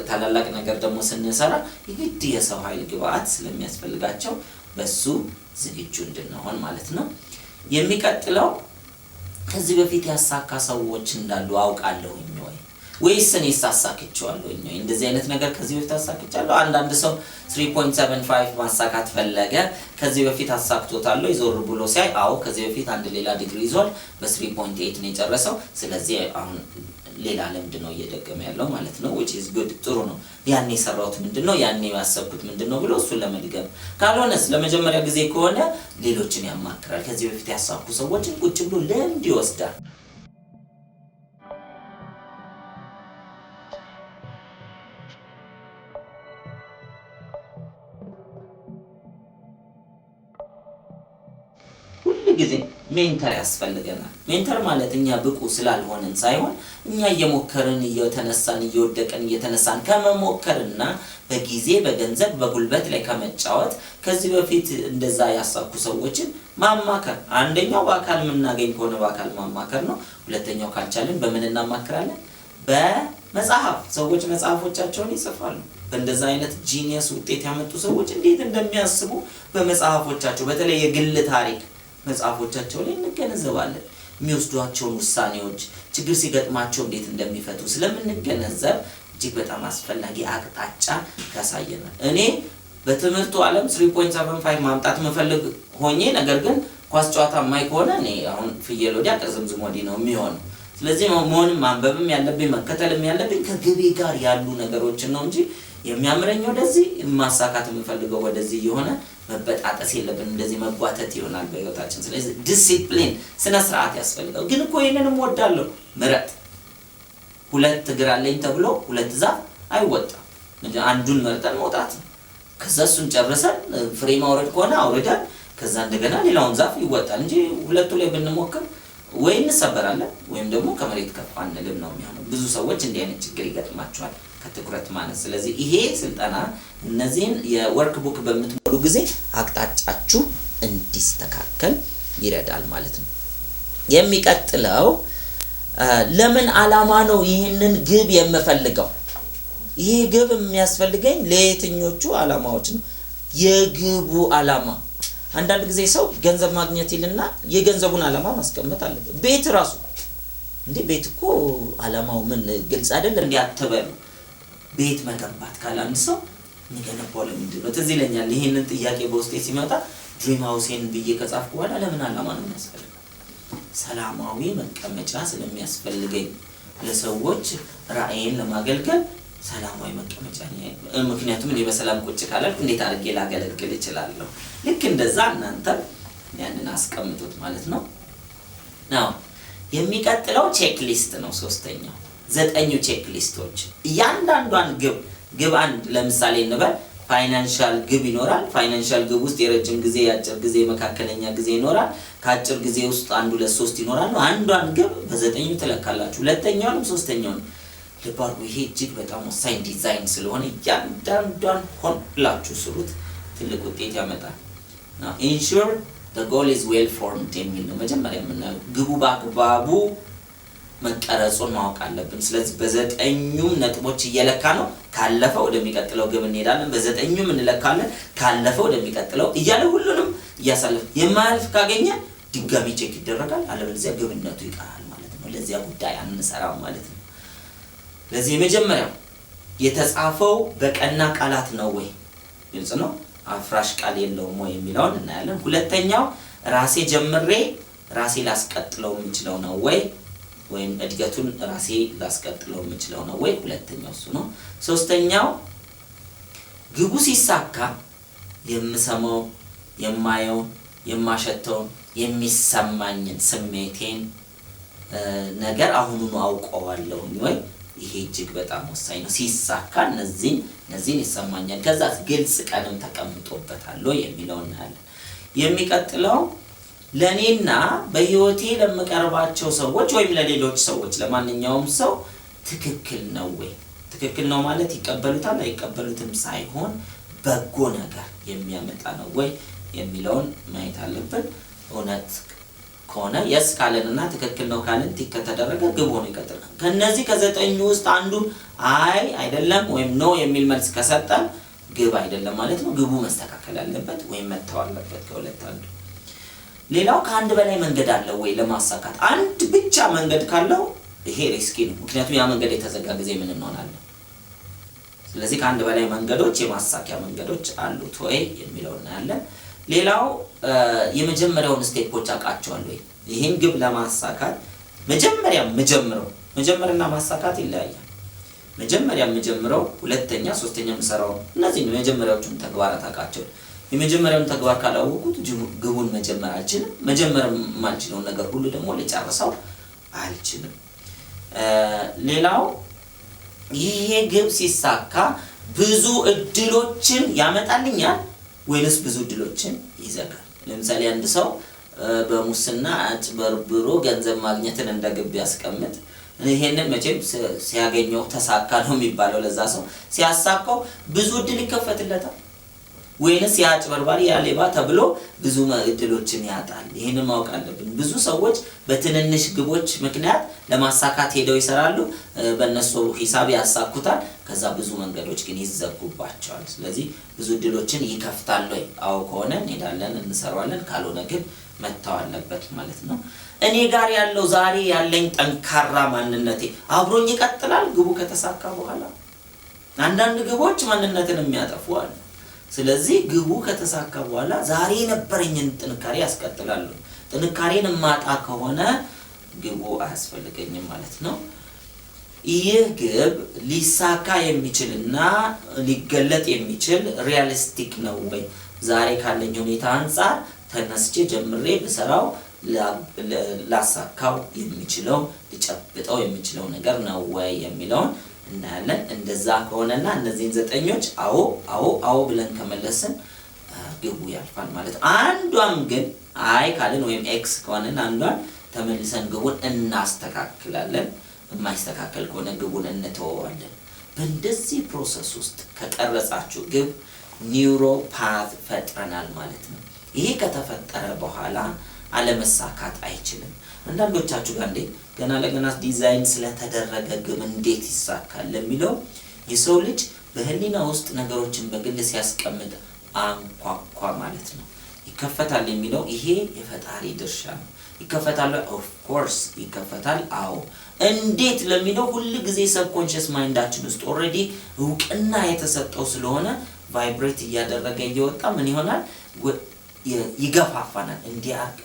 ታላላቅ ነገር ደግሞ ስንሰራ የግድ የሰው ኃይል ግብአት ስለሚያስፈልጋቸው በሱ ዝግጁ እንድንሆን ማለት ነው። የሚቀጥለው ከዚህ በፊት ያሳካ ሰዎች እንዳሉ አውቃለሁኝ ወይስ እኔስ አሳክቻለሁኝ? እንደዚህ አይነት ነገር ከዚህ በፊት አሳክቻለሁ። አንዳንድ ሰው 3.75 ማሳካት ፈለገ፣ ከዚህ በፊት አሳክቶታል ይዞር ብሎ ሲያይ አዎ ከዚህ በፊት አንድ ሌላ ዲግሪ ይዟል በ3.8 ነው የጨረሰው፣ ስለዚህ አሁን ሌላ ልምድ ነው እየደገመ ያለው ማለት ነው። which is good፣ ጥሩ ነው። ያኔ የሰራሁት ምንድነው፣ ያኔ ያሰብኩት ምንድነው ብሎ እሱን ለመድገም። ካልሆነስ ለመጀመሪያ ጊዜ ከሆነ ሌሎችን ያማክራል። ከዚህ በፊት ያሳኩ ሰዎችን ቁጭ ብሎ ልምድ ይወስዳል። ጊዜ ሜንተር ያስፈልገናል። ሜንተር ማለት እኛ ብቁ ስላልሆነን ሳይሆን እኛ እየሞከርን እየተነሳን እየወደቀን እየተነሳን ከመሞከርና በጊዜ በገንዘብ በጉልበት ላይ ከመጫወት ከዚህ በፊት እንደዛ ያሳኩ ሰዎችን ማማከር። አንደኛው በአካል የምናገኝ ከሆነ በአካል ማማከር ነው። ሁለተኛው ካልቻለን በምን እናማክራለን? በመጽሐፍ። ሰዎች መጽሐፎቻቸውን ይጽፋሉ። በእንደዛ አይነት ጂኒየስ ውጤት ያመጡ ሰዎች እንዴት እንደሚያስቡ በመጽሐፎቻቸው፣ በተለይ የግል ታሪክ መጽሐፎቻቸው ላይ እንገነዘባለን። የሚወስዷቸውን ውሳኔዎች፣ ችግር ሲገጥማቸው እንዴት እንደሚፈቱ ስለምንገነዘብ እጅግ በጣም አስፈላጊ አቅጣጫ ያሳየናል። እኔ በትምህርቱ ዓለም 3.75 ማምጣት መፈልግ ሆኜ ነገር ግን ኳስ ጨዋታ ማይ ከሆነ እኔ አሁን ፍየል ወዲያ ቅዝምዝም ወዲህ ነው የሚሆነው። ስለዚህ መሆንም ማንበብም ያለብኝ መከተልም ያለብኝ ከግቤ ጋር ያሉ ነገሮችን ነው እንጂ የሚያምረኝ ወደዚህ ማሳካት የምፈልገው ወደዚህ የሆነ መበጣጠስ የለብን። እንደዚህ መጓተት ይሆናል በህይወታችን። ስለዚህ ዲሲፕሊን፣ ስነ ስርዓት ያስፈልጋል። ግን እኮ ይሄንንም ወዳለሁ ምረጥ። ሁለት እግር አለኝ ተብሎ ሁለት ዛፍ አይወጣም። አንዱን መርጠን መውጣት ነው። ከዛ እሱን ጨርሰን ፍሬ ማውረድ ከሆነ አውርደን ከዛ እንደገና ሌላውን ዛፍ ይወጣል እንጂ ሁለቱ ላይ ብንሞክር ወይ እንሰበራለን ወይም ደግሞ ከመሬት ከፍ አንልም ነው የሚሆነው። ብዙ ሰዎች እንዲህ አይነት ችግር ይገጥማቸዋል ከትኩረት ማነስ። ስለዚህ ይሄ ስልጠና እነዚህን የወርክ ቡክ በምትሞሉ ጊዜ አቅጣጫችሁ እንዲስተካከል ይረዳል ማለት ነው። የሚቀጥለው ለምን ዓላማ ነው ይህንን ግብ የምፈልገው? ይሄ ግብ የሚያስፈልገኝ ለየትኞቹ ዓላማዎች ነው? የግቡ ዓላማ። አንዳንድ ጊዜ ሰው ገንዘብ ማግኘት ይልና የገንዘቡን ዓላማ ማስቀመጥ አለበት። ቤት ራሱ እንዴ ቤት እኮ ዓላማው ምን ግልጽ አይደል? እንዴ አትበሉ። ቤት መገንባት ካለ አንድ ሰው የሚገነባው ለምንድን ነው? ትዝ ይለኛል ይሄንን ጥያቄ በውስጤ ሲመጣ ድሪም ሃውሴን ብዬ ከጻፍኩ በኋላ ለምን ዓላማ ነው የሚያስፈልገው? ሰላማዊ መቀመጫ ስለሚያስፈልገኝ፣ ለሰዎች ራእይን ለማገልገል ሰላማዊ መቀመጫ ነው። ምክንያቱም እኔ በሰላም ቁጭ ካላልኩ እንዴት አድርጌ ላገለግል እችላለሁ? ልክ እንደዛ እናንተ ያንን አስቀምጡት ማለት ነው። ናው የሚቀጥለው ቼክ ሊስት ነው። ሶስተኛው 9 ቼክ ሊስቶች። እያንዳንዷን ግብ አንድ ለምሳሌ እንበል ፋይናንሻል ግብ ይኖራል። ፋይናንሻል ግብ ውስጥ የረጅም ጊዜ፣ የአጭር ጊዜ፣ መካከለኛ ጊዜ ይኖራል። ከአጭር ጊዜ ውስጥ 1 2 3 ይኖራሉ። አንዷን ግብ በ9 ትለካላችሁ። ሁለተኛውንም ሶስተኛውንም ልባርጉ ይሄ እጅግ በጣም ወሳኝ ዲዛይን ስለሆነ እያንዳንዷን ሆን ብላችሁ ስሩት፣ ትልቅ ውጤት ያመጣል። now ensure the goal is well formed የሚል ነው መጀመሪያ የምናየው። ግቡ በአግባቡ መቀረጹን ማወቅ አለብን። ስለዚህ በዘጠኙም ነጥቦች እየለካ ነው። ካለፈ ወደሚቀጥለው ግብ እንሄዳለን። በዘጠኙም እንለካለን። ካለፈ ወደሚቀጥለው እያለ ሁሉንም እያሳለፈ የማያልፍ ካገኘ ድጋሚ ቼክ ይደረጋል። አለበለዚያ ግብነቱ ይቀራል ማለት ነው። ለዚያ ጉዳይ አንሰራም ማለት ነው። ለዚህ የመጀመሪያው የተጻፈው በቀና ቃላት ነው ወይ? ግልጽ ነው። አፍራሽ ቃል የለውም ወይ የሚለውን እናያለን። ሁለተኛው ራሴ ጀምሬ ራሴ ላስቀጥለው የምችለው ነው ወይ? ወይም እድገቱን ራሴ ላስቀጥለው የምችለው ነው ወይ? ሁለተኛው እሱ ነው። ሶስተኛው ግቡ ሲሳካ የምሰማው፣ የማየው፣ የማሸተው፣ የሚሰማኝን ስሜቴን ነገር አሁኑኑ አውቀዋለሁ ወይ? ይሄ እጅግ በጣም ወሳኝ ነው። ሲሳካ እነዚህን ይሰማኛል። ከዛ ግልጽ ቀንም ተቀምጦበታል የሚለው እናያለን። የሚቀጥለው ለኔና በህይወቴ ለምቀርባቸው ሰዎች ወይም ለሌሎች ሰዎች ለማንኛውም ሰው ትክክል ነው ወይ? ትክክል ነው ማለት ይቀበሉታል አይቀበሉትም ሳይሆን በጎ ነገር የሚያመጣ ነው ወይ የሚለውን ማየት አለብን። እውነት ከሆነ የስ ካለንና ትክክል ነው ካለን ቲክ ከተደረገ ግብ ሆኖ ይቀጥላል። ከነዚህ ከዘጠኙ ውስጥ አንዱ አይ አይደለም ወይም ኖ የሚል መልስ ከሰጠን ግብ አይደለም ማለት ነው። ግቡ መስተካከል አለበት ወይም መተው አለበት ከሁለት አንዱ። ሌላው ከአንድ በላይ መንገድ አለው ወይ ለማሳካት? አንድ ብቻ መንገድ ካለው ይሄ ሪስኪ ነው። ምክንያቱም ያ መንገድ የተዘጋ ጊዜ ምን እንሆናለን? ስለዚህ ከአንድ በላይ መንገዶች የማሳኪያ መንገዶች አሉት ወይ የሚለው እናያለን። ሌላው የመጀመሪያውን ስቴፖች አቃቸዋለሁ ወይ? ይሄን ግብ ለማሳካት መጀመርና ማሳካት ይለያያል። መጀመሪያ የምጀምረው ሁለተኛ ሶስተኛ የምሰራው እነዚህ ነው የመጀመሪያዎቹን ተግባራት አቃቸው። የመጀመሪያውን ተግባር ካላወቁት ግቡን መጀመር አልችልም። መጀመር የማልችለው ነገር ሁሉ ደግሞ ልጨርሰው አልችልም። ሌላው ይሄ ግብ ሲሳካ ብዙ እድሎችን ያመጣልኛል ወይንስ ብዙ እድሎችን ይዘጋል? ለምሳሌ አንድ ሰው በሙስና አጭበርብሮ ገንዘብ ማግኘትን እንደ ግብ ያስቀምጥ፣ ይሄንን መቼም ሲያገኘው ተሳካ ነው የሚባለው። ለዛ ሰው ሲያሳካው ብዙ እድል ይከፈትለታል ወይንስ ያጭበርባሪ ያሌባ ተብሎ ብዙ እድሎችን ያጣል? ይሄንን ማወቅ አለብን። ብዙ ሰዎች በትንንሽ ግቦች ምክንያት ለማሳካት ሄደው ይሰራሉ፣ በእነሱ ሂሳብ ያሳኩታል። ከዛ ብዙ መንገዶች ግን ይዘጉባቸዋል። ስለዚህ ብዙ እድሎችን ይከፍታል ወይ? አዎ ከሆነ እንሄዳለን እንሰራዋለን፣ ካልሆነ ግን መተው አለበት ማለት ነው። እኔ ጋር ያለው ዛሬ ያለኝ ጠንካራ ማንነቴ አብሮኝ ይቀጥላል ግቡ ከተሳካ በኋላ? አንዳንድ ግቦች ማንነትን የሚያጠፉ አሉ። ስለዚህ ግቡ ከተሳካ በኋላ ዛሬ የነበረኝን ጥንካሬ ያስቀጥላሉ። ጥንካሬን ማጣ ከሆነ ግቡ አያስፈልገኝም ማለት ነው። ይህ ግብ ሊሳካ የሚችልና ሊገለጥ የሚችል ሪያሊስቲክ ነው ወይ? ዛሬ ካለኝ ሁኔታ አንፃር ተነስቼ ጀምሬ በሰራው ላሳካው የሚችለው ሊጨብጠው የሚችለው ነገር ነው ወይ የሚለውን እናያለን። እንደዛ ከሆነና እነዚህን ዘጠኞች አዎ ብለን ከመለስን ግቡ ያልፋል ማለት ነው። አንዷም ግን አይ ካልን ወይም ኤክስ ከሆነና አንዷን ተመልሰን ግቡን እናስተካክላለን። የማይስተካከል ከሆነ ግቡን እንተወዋለን። በእንደዚህ ፕሮሰስ ውስጥ ከቀረጻችሁ ግብ ኒውሮ ፓት ፈጥረናል ማለት ነው። ይሄ ከተፈጠረ በኋላ አለመሳካት አይችልም። አንዳንዶቻችሁ ጋር ገና ለገና ዲዛይን ስለተደረገ ግብ እንዴት ይሳካል ለሚለው የሰው ልጅ በህሊና ውስጥ ነገሮችን በግል ሲያስቀምጥ አንኳኳ ማለት ነው። ይከፈታል የሚለው ይሄ የፈጣሪ ድርሻ ነው። ይከፈታል ኦፍ ኮርስ ይከፈታል። አዎ እንዴት ለሚለው ሁሉ ጊዜ ሰብኮንሺየስ ማይንዳችን ውስጥ ኦሬዲ እውቅና የተሰጠው ስለሆነ ቫይብሬት እያደረገ እየወጣ ምን ይሆናል ይገፋፋናል።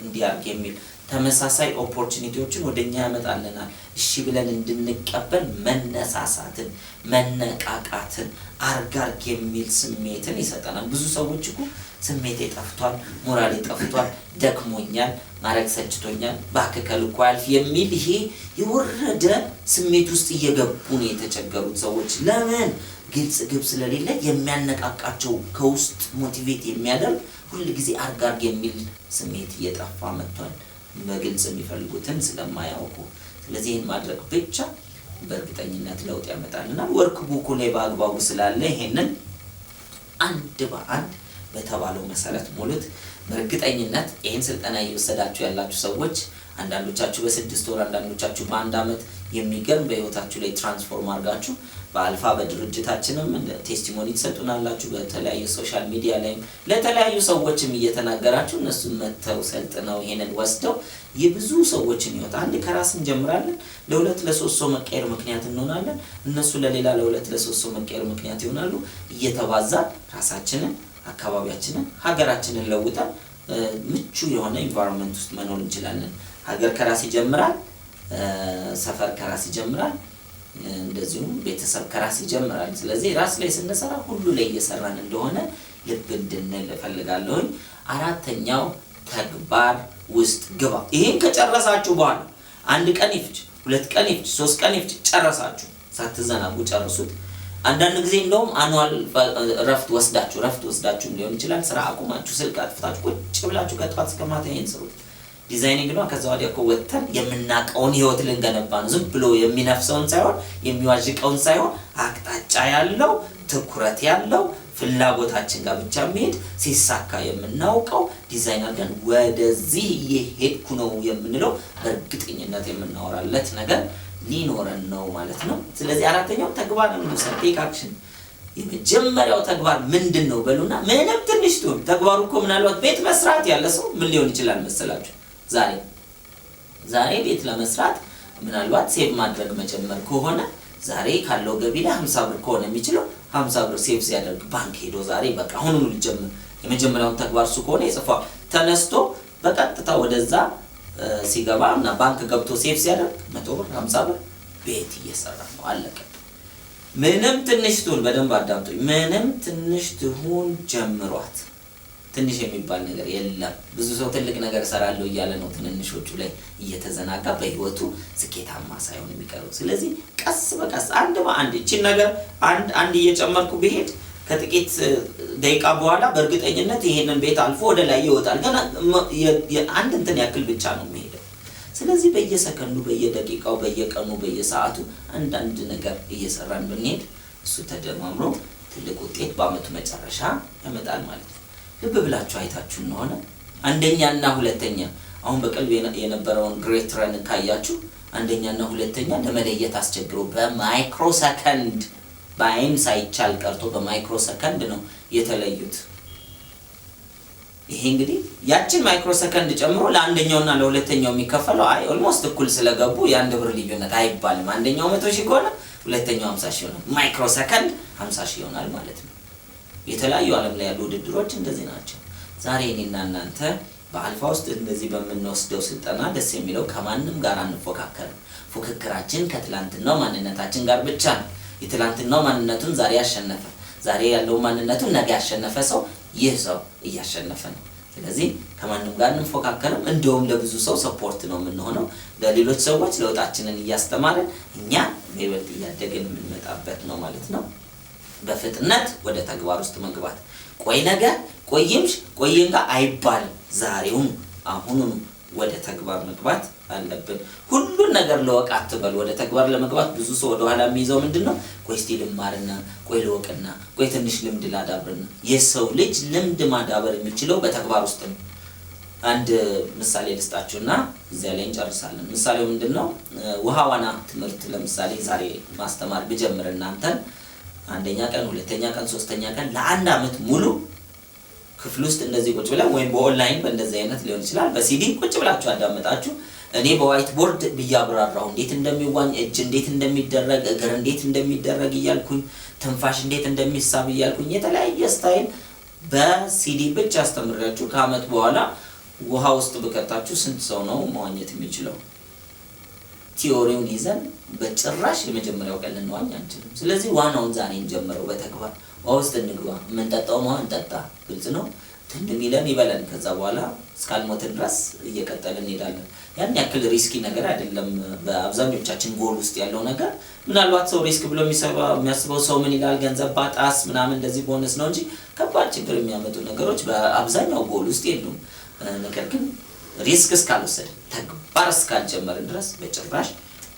እንዲያርግ የሚል ተመሳሳይ ኦፖርቹኒቲዎችን ወደኛ ያመጣልናል። እሺ ብለን እንድንቀበል መነሳሳትን፣ መነቃቃትን፣ አርጋርግ የሚል ስሜትን ይሰጠናል። ብዙ ሰዎች እኮ ስሜቴ ጠፍቷል፣ ሞራሌ ጠፍቷል፣ ደክሞኛል፣ ማረግ ሰጭቶኛል፣ ባከከል እኮ ያልፍ የሚል ይሄ የወረደ ስሜት ውስጥ እየገቡ ነው የተቸገሩት ሰዎች። ለምን? ግልጽ ግብ ስለሌለ የሚያነቃቃቸው ከውስጥ ሞቲቬት የሚያደርግ ሁሉ ጊዜ አርጋርግ የሚል ስሜት እየጠፋ መጥቷል፣ በግልጽ የሚፈልጉትን ስለማያውቁ። ስለዚህ ይህን ማድረግ ብቻ በእርግጠኝነት ለውጥ ያመጣልና ወርክ ቡኩ ላይ በአግባቡ ስላለ ይሄንን አንድ በአንድ በተባለው መሰረት ሙሉት። በእርግጠኝነት ይሄን ስልጠና እየወሰዳችሁ ያላችሁ ሰዎች አንዳንዶቻችሁ በ6 ወር አንዳንዶቻችሁ በ1 አመት የሚገርም በህይወታችሁ ላይ ትራንስፎርም አድርጋችሁ በአልፋ በድርጅታችንም ቴስቲሞኒ ተሰጡናላችሁ። በተለያዩ ሶሻል ሚዲያ ላይ ለተለያዩ ሰዎችም እየተናገራችሁ እነሱን መተው ሰልጥነው ይሄንን ወስደው የብዙ ሰዎችን ህይወት አንድ ከራስ እንጀምራለን። ለሁለት ለሶስት ሰው መቀየር ምክንያት እንሆናለን። እነሱ ለሌላ ለሁለት ለሶስት ሰው መቀየር ምክንያት ይሆናሉ። እየተባዛን ራሳችንን አካባቢያችንን ሀገራችንን ለውጠን ምቹ የሆነ ኢንቫይሮንመንት ውስጥ መኖር እንችላለን። ሀገር ከራስ ይጀምራል። ሰፈር ከራስ ይጀምራል። እንደዚሁም ቤተሰብ ከራስ ይጀምራል። ስለዚህ ራስ ላይ ስንሰራ ሁሉ ላይ እየሰራን እንደሆነ ልብ እንድንል እፈልጋለሁ። አራተኛው ተግባር ውስጥ ግባ። ይሄን ከጨረሳችሁ በኋላ 1 ቀን ይፍጅ 2 ቀን ይፍጅ 3 ቀን ይፍጅ ጨረሳችሁ ሳትዘናጉ ጨርሱት። አንዳንድ ጊዜ እንደውም አኑዋል ረፍት ወስዳችሁ ሊሆን ይችላል። ስራ አቁማችሁ ስልክ አጥፍታችሁ ቁጭ ብላችሁ ከጧት እስከ ማታ ይሄን ስሩት። ዲዛይኒንግ ነው። ከዛ ወዲያ እኮ ወጥተን የምናቀውን ህይወት ልንገነባ ነው። ዝም ብሎ የሚነፍሰውን ሳይሆን የሚዋዥቀውን ሳይሆን አቅጣጫ ያለው ትኩረት ያለው ፍላጎታችን ጋር ብቻ የሚሄድ ሲሳካ የምናውቀው ዲዛይን አድርገን ወደዚህ እየሄድኩ ነው የምንለው በእርግጠኝነት የምናወራለት ነገር ሊኖረን ነው ማለት ነው። ስለዚህ አራተኛው ተግባር ነው። ቴክ አክሽን። የመጀመሪያው ተግባር ምንድነው በሉና ምንም ትንሽ ትሁን ተግባሩ እኮ ምናልባት ቤት መስራት ያለ ሰው ምን ሊሆን ይችላል መሰላችሁ? ዛሬ ቤት ለመስራት ምናልባት ሴቭ ማድረግ መጀመር ከሆነ ዛሬ ካለው ገቢ ላይ 50 ብር ከሆነ የሚችለው 50 ብር ሴቭ ሲያደርግ ባንክ ሄዶ ዛሬ በቃ አሁን ልጀምር የመጀመሪያውን ተግባር እሱ ከሆነ ይጽፋል። ተነስቶ በቀጥታ ወደዛ ሲገባ እና ባንክ ገብቶ ሴቭ ሲያደርግ 100 ብር 50 ብር ቤት እየሰራ ነው። አለቀ። ምንም ትንሽ ትሁን በደንብ አዳምጡኝ። ምንም ትንሽ ትሁን ጀምሯት። ትንሽ የሚባል ነገር የለም። ብዙ ሰው ትልቅ ነገር እሰራለሁ እያለ ነው ትንንሾቹ ላይ እየተዘናጋ በህይወቱ ስኬታማ ሳይሆን የሚቀረው። ስለዚህ ቀስ በቀስ አንድ በአንድ እቺ ነገር አንድ እየጨመርኩ ብሄድ ከጥቂት ደቂቃ በኋላ በእርግጠኝነት ይሄንን ቤት አልፎ ወደ ላይ ይወጣል። ገና አንድ እንትን ያክል ብቻ ነው የሚሄደው። ስለዚህ በየሰከንዱ በየደቂቃው በየቀኑ በየሰዓቱ አንዳንድ ነገር እየሰራን ብንሄድ እሱ ተደማምሮ ትልቅ ውጤት በአመቱ መጨረሻ ያመጣል ማለት ነው። ልብ ብላችሁ አይታችሁ እንደሆነ አንደኛና ሁለተኛ አሁን በቅርብ የነበረውን ግሬት ረን ካያችሁ አንደኛና ሁለተኛ ለመለየት አስቸግሮ በማይክሮ ሰከንድ በአይን ሳይቻል ቀርቶ በማይክሮ ሰከንድ ነው የተለዩት። ይሄ እንግዲህ ያችን ማይክሮ ሰከንድ ጨምሮ ለአንደኛውና ለሁለተኛው የሚከፈለው ኦልሞስት እኩል ስለገቡ የአንድ ብር ልዩነት አይባልም። አንደኛው 100,000 ከሆነ ሁለተኛው 50,000 ይሆናል። ማይክሮ ሰከንድ 50,000 ይሆናል ማለት ነው። የተለያዩ ዓለም ላይ ያሉ ውድድሮች እንደዚህ ናቸው። ዛሬ እኔና እናንተ በአልፋ ውስጥ እንደዚህ በምንወስደው ስልጠና ደስ የሚለው ከማንም ጋር አንፎካከርም። ፉክክራችን ከትላንትናው ማንነታችን ጋር ብቻ ነው። የትላንትናው ማንነቱን ዛሬ ያሸነፈ ዛሬ ያለው ማንነቱን ነገ ያሸነፈ ሰው ይህ ሰው እያሸነፈ ነው። ስለዚህ ከማንም ጋር አንፎካከርም። እንደውም ለብዙ ሰው ሰፖርት ነው የምንሆነው። ለሌሎች ሰዎች ለውጣችንን እያስተማረን እኛ በይበልጥ እያደግን የምንመጣበት ነው ማለት ነው። በፍጥነት ወደ ተግባር ውስጥ መግባት። ቆይ ነገ ቆይንጋ አይባልም። ዛሬውን አሁኑን ወደ ተግባር መግባት አለብን። ሁሉን ነገር ለወቅ አትበል። ወደ ተግባር ለመግባት ብዙ ሰው ወደ ኋላ የሚይዘው ምንድነው? ቆይ እስቲ ልማርና ቆይ ለወቅና ቆይ ትንሽ ልምድ ላዳብርና። የሰው ልጅ ልምድ ማዳበር የሚችለው በተግባር ውስጥ ነው። አንድ ምሳሌ ልስጣችሁና እዚያ ላይ እንጨርሳለን። ምሳሌው ምንድነው? ውሃ ዋና ትምህርት ለምሳሌ ዛሬ ማስተማር ብጀምር እናንተን አንደኛ ቀን ሁለተኛ ቀን ሶስተኛ ቀን ለአንድ አመት ሙሉ ክፍል ውስጥ እንደዚህ ቁጭ ብለን ወይም በኦንላይን በእንደዚህ አይነት ሊሆን ይችላል በሲዲ ቁጭ ብላችሁ አዳመጣችሁ እኔ በዋይት ቦርድ ብያብራራው እንዴት እንደሚዋኝ እጅ እንዴት እንደሚደረግ እግር እንዴት እንደሚደረግ እያልኩኝ ትንፋሽ እንዴት እንደሚሳብ እያልኩኝ የተለያየ ስታይል በሲዲ ብቻ አስተምራችሁ ከአመት በኋላ ውሃ ውስጥ በከታችሁ ስንት ሰው ነው መዋኘት የሚችለው? ቲዮሪውን ይዘን በጭራሽ የመጀመሪያው ቀን ልንዋኝ አንችልም። ስለዚህ ዋናውን ዛሬ እንጀምረው። በተግባር ውስጥ እንግባ። የምንጠጣው ነው እንጠጣ። ግልጽ ነው። ትንሚለን ይበለን። ከዛ በኋላ እስካልሞትን ድረስ እየቀጠልን እንሄዳለን። ያን ያክል ሪስኪ ነገር አይደለም። በአብዛኞቻችን ጎል ውስጥ ያለው ነገር ምናልባት ሰው ሪስክ ብሎ የሚያስበው ሰው ምን ይላል ገንዘብ ባጣስ ምናምን እንደዚህ ቦነስ ነው እንጂ ከባድ ችግር የሚያመጡ ነገሮች በአብዛኛው ጎል ውስጥ የሉም። ነገር ግን ሪስክ እስካልወሰድን ተግባር እስካልጀመርን ድረስ በጭራሽ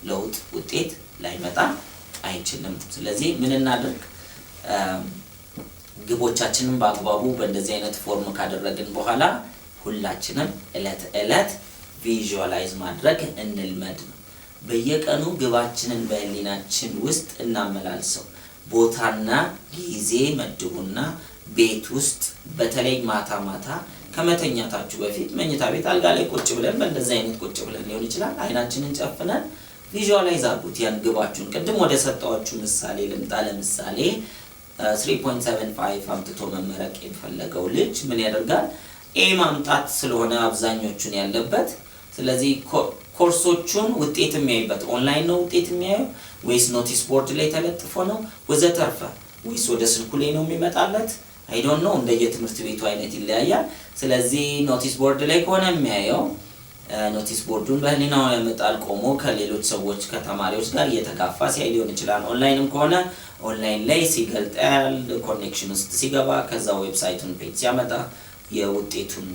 ለውጥ ውጤት ላይመጣ አይችልም። ስለዚህ ምን እናድርግ? ግቦቻችንን በአግባቡ በእንደዚህ አይነት ፎርም ካደረግን በኋላ ሁላችንም እለት ቪዥዋላይዝ ማድረግ እንልመድ ነው። በየቀኑ ግባችንን በህሊናችን ውስጥ እናመላልሰው። ቦታና ጊዜ መድቡና ቤት ውስጥ በተለይ ማታ ከመተኛታችሁ በፊት መኝታ ቤት አልጋ ላይ ቁጭ ብለን በእንደዚህ አይነት ቁጭ ብለን ሊሆን ይችላል አይናችንን ጨፍነን ቪዥዋላይዝ አድርጉት ያን ግባችሁን። ቅድም ወደ ሰጣችሁ ምሳሌ ልምጣ። ለምሳሌ 3.75 አምጥቶ መመረቅ የፈለገው ልጅ ምን ያደርጋል? ኤ ማምጣት ስለሆነ አብዛኞቹን ያለበት፣ ስለዚህ ኮርሶቹን ውጤት የሚያይበት ኦንላይን ነው ውጤት የሚያየው ወይስ ኖቲስ ቦርድ ላይ ተለጥፎ ነው ወዘተርፈ ወይስ ወደ ስልኩ ላይ ነው የሚመጣለት? አይ ዶንት ኖ፣ እንደየትምህርት ቤቱ አይነት ይለያያል። ስለዚህ ኖቲስ ቦርድ ላይ ከሆነ የሚያየው ኖቲስ ቦርዱን በህሊናው ያመጣል፣ ቆሞ ከሌሎች ሰዎች ከተማሪዎች ጋር እየተጋፋ ሲያይ ሊሆን ይችላል። ኦንላይንም ከሆነ ኦንላይን ላይ ሲገልጣል ኮኔክሽን ውስጥ ሲገባ ከዛ ዌብሳይቱን ፔጅ ሲያመጣ የውጤቱን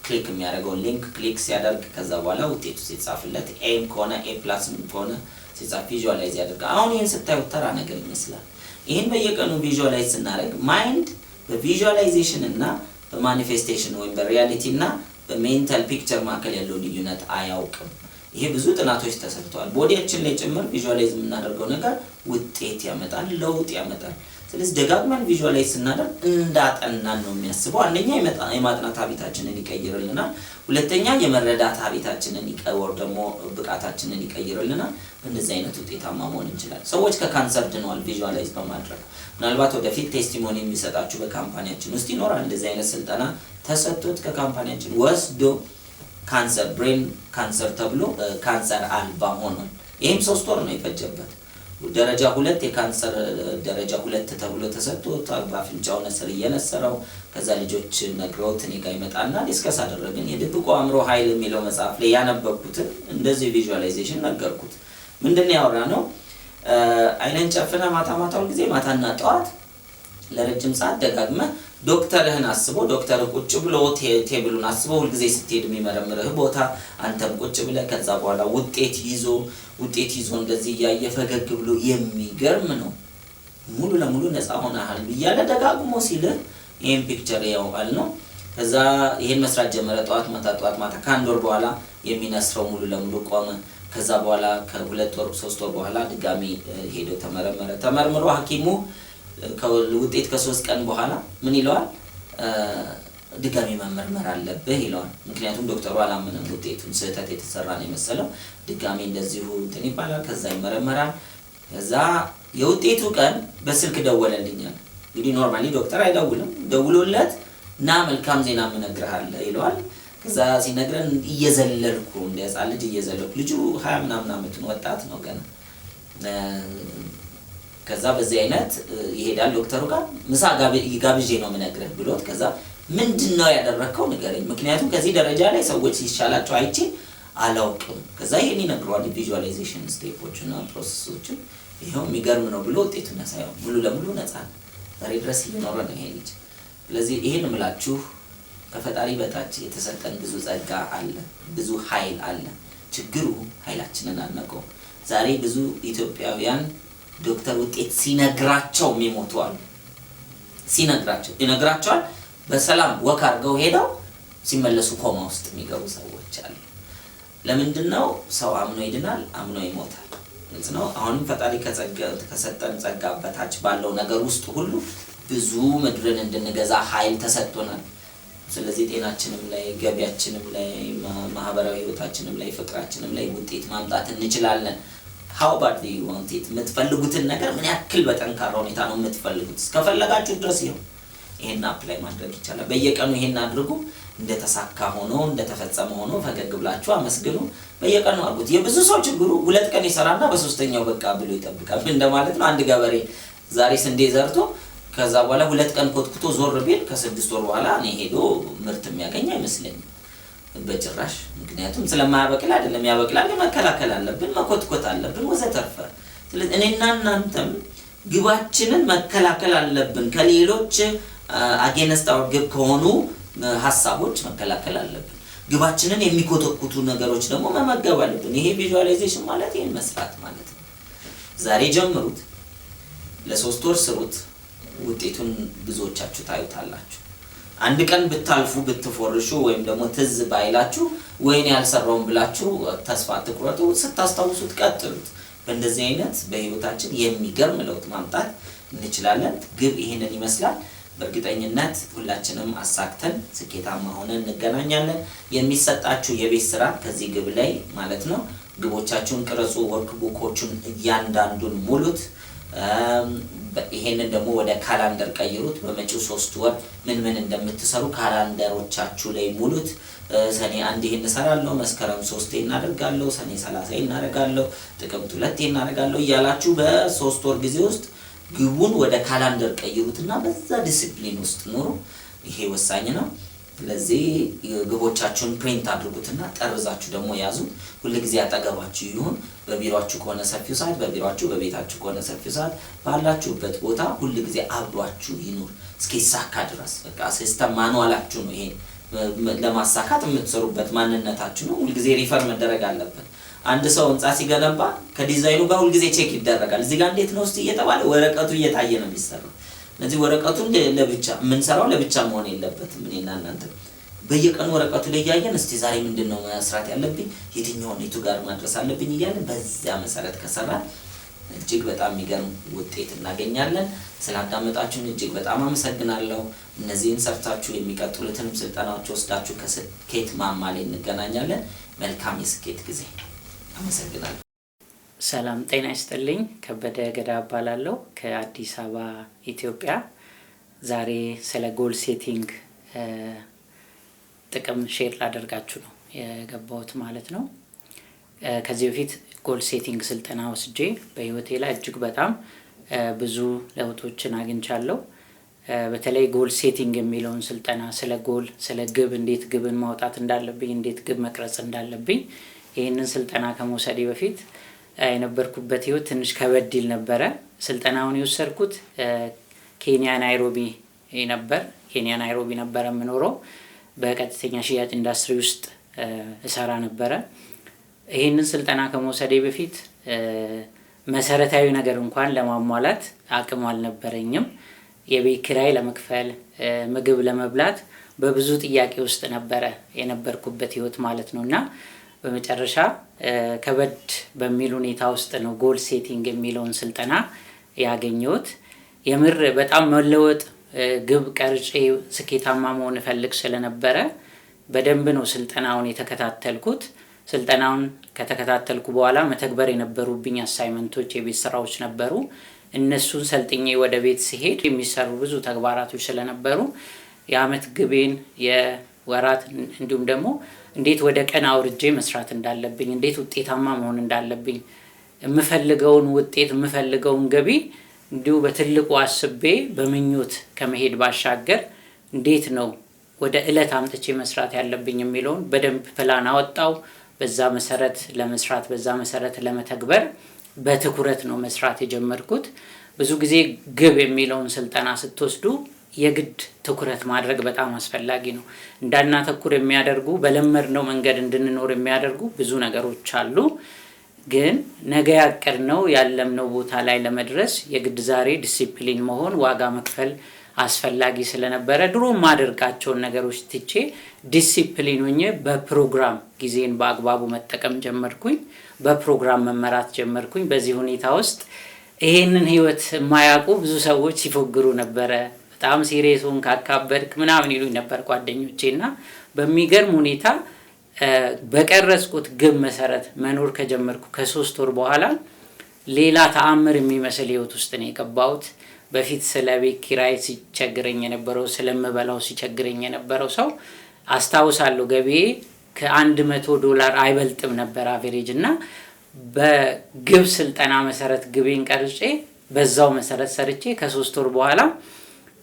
ክሊክ የሚያደርገውን ሊንክ ክሊክ ሲያደርግ ከዛ በኋላ ውጤቱ ሲጻፍለት ኤም ከሆነ ኤ ፕላስ ከሆነ ሲጻፍ ቪዥዋላይዝ ያደርጋል። አሁን ይሄን ስታዩት ተራ ነገር ይመስላል። ይሄን በየቀኑ ቪዥዋላይዝ ስናደርግ ማይንድ በቪዥዋላይዜሽን እና በማኒፌስቴሽን ወይም በሪያሊቲ እና በሜንታል ፒክቸር መካከል ያለው ልዩነት አያውቅም። ይሄ ብዙ ጥናቶች ተሰርተዋል። ቦዲያችን ላይ ጭምር ቪዥዋላይዝ የምናደርገው ነገር ውጤት ያመጣል፣ ለውጥ ያመጣል። ስለዚህ ደጋግመን ቪዥዋላይዝ ስናደርግ እንዳጠናን ነው የሚያስበው። አንደኛ የማጥናት ሀቢታችንን ይቀይርልናል፣ ሁለተኛ የመረዳት ሀቢታችንን ይቀወር ደግሞ ብቃታችንን ይቀይርልናል። በእንደዚህ አይነት ውጤታማ መሆን እንችላለን። ሰዎች ከካንሰር ድነዋል ቪዥዋላይዝ በማድረግ። ምናልባት ወደፊት ቴስቲሞኒ የሚሰጣችሁ በካምፓኒያችን ውስጥ ይኖራል። እንደዚህ አይነት ስልጠና ተሰጥቶት ከካምፓኒያችን ወስዶ ካንሰር ብሬን ካንሰር ተብሎ ካንሰር አልባ ሆኗል። ይሄም 3 ወር ነው የፈጀበት። ደረጃ 2 የካንሰር ደረጃ 2 ተብሎ ተሰጥቶት አፍንጫው ነስር እየነሰረው ከዛ ልጆች ነግረውት እኔ ጋር ይመጣና ዲስከስ አደረግን። የድብቁ አእምሮ ኃይል የሚለው መጽሐፍ ላይ ያነበብኩትን እንደዚህ ቪዥዋላይዜሽን ነገርኩት። ምንድነው ያወራነው? አይነን ጨፍነ ማታ ሁሉ ጊዜ ማታና ጠዋት ለረጅም ሰዓት ደጋግመ ዶክተርህን አስቦ ዶክተር ቁጭ ብሎ ቴብሉን አስቦ ሁሉ ጊዜ ስትሄድ የሚመረምርህ ቦታ አንተም ቁጭ ብለ ከዛ በኋላ ውጤት ይዞ እንደዚህ ያየ ፈገግ ብሎ የሚገርም ነው ሙሉ ለሙሉ ነፃ ሆነሃል ይያለ ደጋግሞ ሲልህ ይሄን ፒክቸር ያውቃል ነው። ከዛ ይሄን መስራት ጀመረ ጠዋት ማታ ከአንድ ወር በኋላ የሚነስረው ሙሉ ለሙሉ ቆመ። ከዛ በኋላ ከ2 ወር 3 ወር በኋላ ድጋሚ ሄዶ ተመርምሮ ሐኪሙ ከውጤት ከ3 ቀን በኋላ ምን ይለዋል? ድጋሚ መመርመር አለብህ ይለዋል። ምክንያቱም ዶክተሩ አላመነም፣ ውጤቱን ስህተት የተሰራ ነው የመሰለው። ድጋሚ እንደዚሁ እንትን ይባላል። ከዛ ይመረመራል። ከዛ የውጤቱ ቀን በስልክ ደወለልኛል። እንግዲህ ኖርማሊ ዶክተር አይደውልም። ደውሎለት ና መልካም ዜና ምነግርሃለ ይለዋል። ከዛ ሲነግረን እየዘለልኩ እንደያዛል ልጅ እየዘለልኩ ልጁ 20 ምናምን ዓመት ነው ወጣት ነው ገና። ከዛ በዚህ አይነት ይሄዳል ዶክተሩ ጋር ምሳ ጋብዤ ነው ምነግርህ ብሎት ከዛ ምንድነው ያደረከው ንገረኝ፣ ምክንያቱም ከዚህ ደረጃ ላይ ሰዎች ሲሻላቸው አይቼ አላውቅም። ከዛ ይሄን ይነግረዋል ቪዥዋላይዜሽን ስቴፖችና ፕሮሰሶችን። ይሄው የሚገርም ነው ብሎ ውጤቱን ያሳየው። ሙሉ ለሙሉ ነፃ ዛሬ ድረስ እየኖረ ነው ይሄ ልጅ። ስለዚህ ይሄን ምላችሁ ከፈጣሪ በታች የተሰጠን ብዙ ጸጋ አለ፣ ብዙ ኃይል አለ። ችግሩ ኃይላችንን አናውቀው። ዛሬ ብዙ ኢትዮጵያውያን ዶክተር ውጤት ሲነግራቸው የሚሞቱ አሉ። ይነግራቸዋል በሰላም ወክ አድርገው ሄደው ሲመለሱ ኮማ ውስጥ የሚገቡ ሰዎች አሉ። ለምንድነው? ሰው አምኖ ይድናል፣ አምኖ ይሞታል። ማለት ነው። አሁንም ፈጣሪ ከሰጠን ጸጋ በታች ባለው ነገር ውስጥ ሁሉ ብዙ ምድርን እንድንገዛ ኃይል ተሰጥቶናል። ስለዚህ ጤናችንም ላይ ገቢያችንም ላይ ማህበራዊ ህይወታችንም ላይ ፍቅራችንም ላይ ውጤት ማምጣት እንችላለን። how about you want it? የምትፈልጉትን ነገር ምን ያክል በጠንካራ ሁኔታ ነው የምትፈልጉት? እስከፈለጋችሁ ድረስ ይሄን አፕላይ ማድረግ ይቻላል። በየቀኑ ይሄን አድርጉ። እንደተሳካ ሆኖ እንደተፈጸመ ሆኖ ፈገግ ብላችሁ አመስግኑ። በየቀኑ አድርጉት። የብዙ ሰው ችግሩ 2 ቀን ይሰራና በሶስተኛው በቃ ብሎ ይጠብቃል። እንደማለት ነው። አንድ ገበሬ ዛሬ ስንዴ ዘርቶ ከዛ በኋላ 2 ቀን ኮትኩቶ ዞር ቢል ከ6 ወር በኋላ እኔ ሄዶ ምርት የሚያገኝ አይመስለኝም በጭራሽ። ምክንያቱም ስለማያበቅል አይደለም፣ ያበቅላል፣ መከላከል አለብን፣ መኮትኮት አለብን ወዘተርፈ። ስለዚህ እኔና እናንተም ግባችንን መከላከል አለብን። ከሌሎች አጌንስት አወር ግብ ከሆኑ ሐሳቦች መከላከል አለብን። ግባችንን የሚኮተኩቱ ነገሮች ደግሞ መመገብ አለብን። ይሄ ቪዥዋላይዜሽን ማለት ይሄን መስራት ማለት ነው። ዛሬ ጀምሩት፣ ለ3 ወር ስሩት፣ ውጤቱን ብዙዎቻችሁ ታዩታላችሁ። አንድ ቀን ብታልፉ ብትፎርሹ ወይም ደግሞ ትዝ ባይላችሁ ወይኔ ያልሰራውን ብላችሁ ተስፋ አትቁረጡ። ስታስታውሱት ቀጥሉት። በእንደዚህ አይነት በህይወታችን የሚገርም ለውጥ ማምጣት እንችላለን። ግብ ይሄንን ይመስላል። በእርግጠኝነት ሁላችንም አሳክተን ስኬታማ ሆነን እንገናኛለን። የሚሰጣችሁ የቤት ስራ ከዚህ ግብ ላይ ማለት ነው። ግቦቻችሁን ቅረጹ፣ ወርክ ቡኮቹን እያንዳንዱን ሙሉት። ይሄንን ደግሞ ወደ ካላንደር ቀይሩት። በመጪው 3 ወር ምን ምን እንደምትሰሩ ካላንደሮቻችሁ ላይ ሙሉት። ሰኔ 1 ይሄን እሰራለሁ፣ መስከረም 3 እናደርጋለሁ፣ ሰኔ 30 እናደርጋለሁ፣ ጥቅምት 2 እናደርጋለሁ እያላችሁ በ3 ወር ጊዜ ውስጥ ግቡን ወደ ካላንደር ቀይሩትና በዛ ዲሲፕሊን ውስጥ ኑሩ። ይሄ ወሳኝ ነው። ስለዚህ ግቦቻችሁን ፕሪንት አድርጉትና ጠርዛችሁ ደግሞ ያዙ። ሁሉ ጊዜ አጠገባችሁ ይሁን። በቢሮአችሁ ከሆነ ሰፊው ሰዓት በቢሮአችሁ፣ በቤታችሁ ከሆነ ሰፊው ሰዓት፣ ባላችሁበት ቦታ ሁሉ ጊዜ አብሯችሁ ይኑር እስኪሳካ ድረስ። በቃ ሲስተም ማኑዋላችሁ ነው። ይሄ ለማሳካት የምትሰሩበት ማንነታችሁ ነው። ሁሉ ጊዜ ሪፈር መደረግ አለበት። አንድ ሰው ህንጻ ሲገነባ ከዲዛይኑ ጋር ሁሉ ጊዜ ቼክ ይደረጋል። እዚህ ጋር እንዴት ነው እስቲ እየተባለ ወረቀቱ እየታየ ነው የሚሰራው። ስለዚህ ወረቀቱን ለብቻ የምንሰራው ለብቻ መሆን የለበትም። እኔና እናንተ በየቀኑ ወረቀቱ ላይ ያያየን እስቲ ዛሬ ምንድነው መስራት ያለብኝ፣ የትኛውን የቱ ጋር ማድረስ አለብኝ እያልን በዚያ መሰረት ከሰራን እጅግ በጣም የሚገርም ውጤት እናገኛለን። ስላዳመጣችሁን እጅግ በጣም አመሰግናለሁ። እነዚህን ሰርታችሁ የሚቀጥሉትንም ስልጠናዎች ወስዳችሁ ከስኬት ማማ ላይ እንገናኛለን። መልካም የስኬት ጊዜ። አመሰግናለሁ። ሰላም ጤና ይስጥልኝ። ከበደ ገዳ እባላለሁ ከአዲስ አበባ ኢትዮጵያ። ዛሬ ስለ ጎል ሴቲንግ ጥቅም ሼር ላደርጋችሁ ነው የገባሁት ማለት ነው። ከዚህ በፊት ጎል ሴቲንግ ስልጠና ወስጄ በህይወቴ ላይ እጅግ በጣም ብዙ ለውጦችን አግኝቻለሁ። በተለይ ጎል ሴቲንግ የሚለውን ስልጠና ስለ ጎል፣ ስለ ግብ፣ እንዴት ግብን ማውጣት እንዳለብኝ፣ እንዴት ግብ መቅረጽ እንዳለብኝ ይህንን ስልጠና ከመውሰዴ በፊት የነበርኩበት ህይወት ትንሽ ከበድ ይል ነበረ። ስልጠናውን የወሰድኩት ኬንያ ናይሮቢ ነበር። ኬንያ ናይሮቢ ነበር የምኖረው። በቀጥተኛ ሽያጭ ኢንዱስትሪ ውስጥ እሰራ ነበረ። ይህንን ስልጠና ከመውሰዴ በፊት መሰረታዊ ነገር እንኳን ለማሟላት አቅም አልነበረኝም። የቤት ኪራይ ለመክፈል፣ ምግብ ለመብላት በብዙ ጥያቄ ውስጥ ነበረ የነበርኩበት ህይወት ማለት ነውና በመጨረሻ ከበድ በሚል ሁኔታ ውስጥ ነው ጎል ሴቲንግ የሚለውን ስልጠና ያገኘሁት። የምር በጣም መለወጥ፣ ግብ ቀርጬ ስኬታማ መሆን እፈልግ ስለነበረ በደንብ ነው ስልጠናውን የተከታተልኩት። ስልጠናውን ከተከታተልኩ በኋላ መተግበር የነበሩብኝ አሳይመንቶች፣ የቤት ስራዎች ነበሩ። እነሱን ሰልጥኜ ወደ ቤት ሲሄድ የሚሰሩ ብዙ ተግባራቶች ስለነበሩ የአመት ግቤን፣ የወራት እንዲሁም ደግሞ እንዴት ወደ ቀን አውርጄ መስራት እንዳለብኝ፣ እንዴት ውጤታማ መሆን እንዳለብኝ፣ የምፈልገውን ውጤት የምፈልገውን ገቢ እንዲሁ በትልቁ አስቤ በምኞት ከመሄድ ባሻገር እንዴት ነው ወደ እለት አምጥቼ መስራት ያለብኝ የሚለውን በደንብ ፕላን አወጣው። በዛ መሰረት ለመስራት፣ በዛ መሰረት ለመተግበር በትኩረት ነው መስራት የጀመርኩት። ብዙ ጊዜ ግብ የሚለውን ስልጠና ስትወስዱ የግድ ትኩረት ማድረግ በጣም አስፈላጊ ነው። እንዳናተኩር የሚያደርጉ በለመድነው መንገድ እንድንኖር የሚያደርጉ ብዙ ነገሮች አሉ። ግን ነገ ያቀድነው ያለምነው ቦታ ላይ ለመድረስ የግድ ዛሬ ዲሲፕሊን መሆን፣ ዋጋ መክፈል አስፈላጊ ስለነበረ ድሮ ማደርጋቸውን ነገሮች ትቼ ዲሲፕሊን ሆኜ በፕሮግራም ጊዜን በአግባቡ መጠቀም ጀመርኩኝ። በፕሮግራም መመራት ጀመርኩኝ። በዚህ ሁኔታ ውስጥ ይሄንን ህይወት የማያውቁ ብዙ ሰዎች ሲፎግሩ ነበረ። በጣም ሲሪየሱን ካካበድክ ምናምን ይሉኝ ነበር ጓደኞቼና በሚገርም ሁኔታ በቀረጽኩት ግብ መሰረት መኖር ከጀመርኩ ከ3 ወር በኋላ ሌላ ተአምር የሚመስል ህይወት ውስጥ ነው የገባሁት። በፊት ስለ ቤት ኪራይ ሲቸግረኝ የነበረው፣ ስለምበላው ሲቸግረኝ የነበረው ሰው አስታውሳለሁ። ገቢዬ $100 አይበልጥም ነበር አቨሬጅ እና በግብ ስልጠና መሰረት ግቤን ቀርጬ በዛው መሰረት ሰርቼ ከ3 ወር በኋላ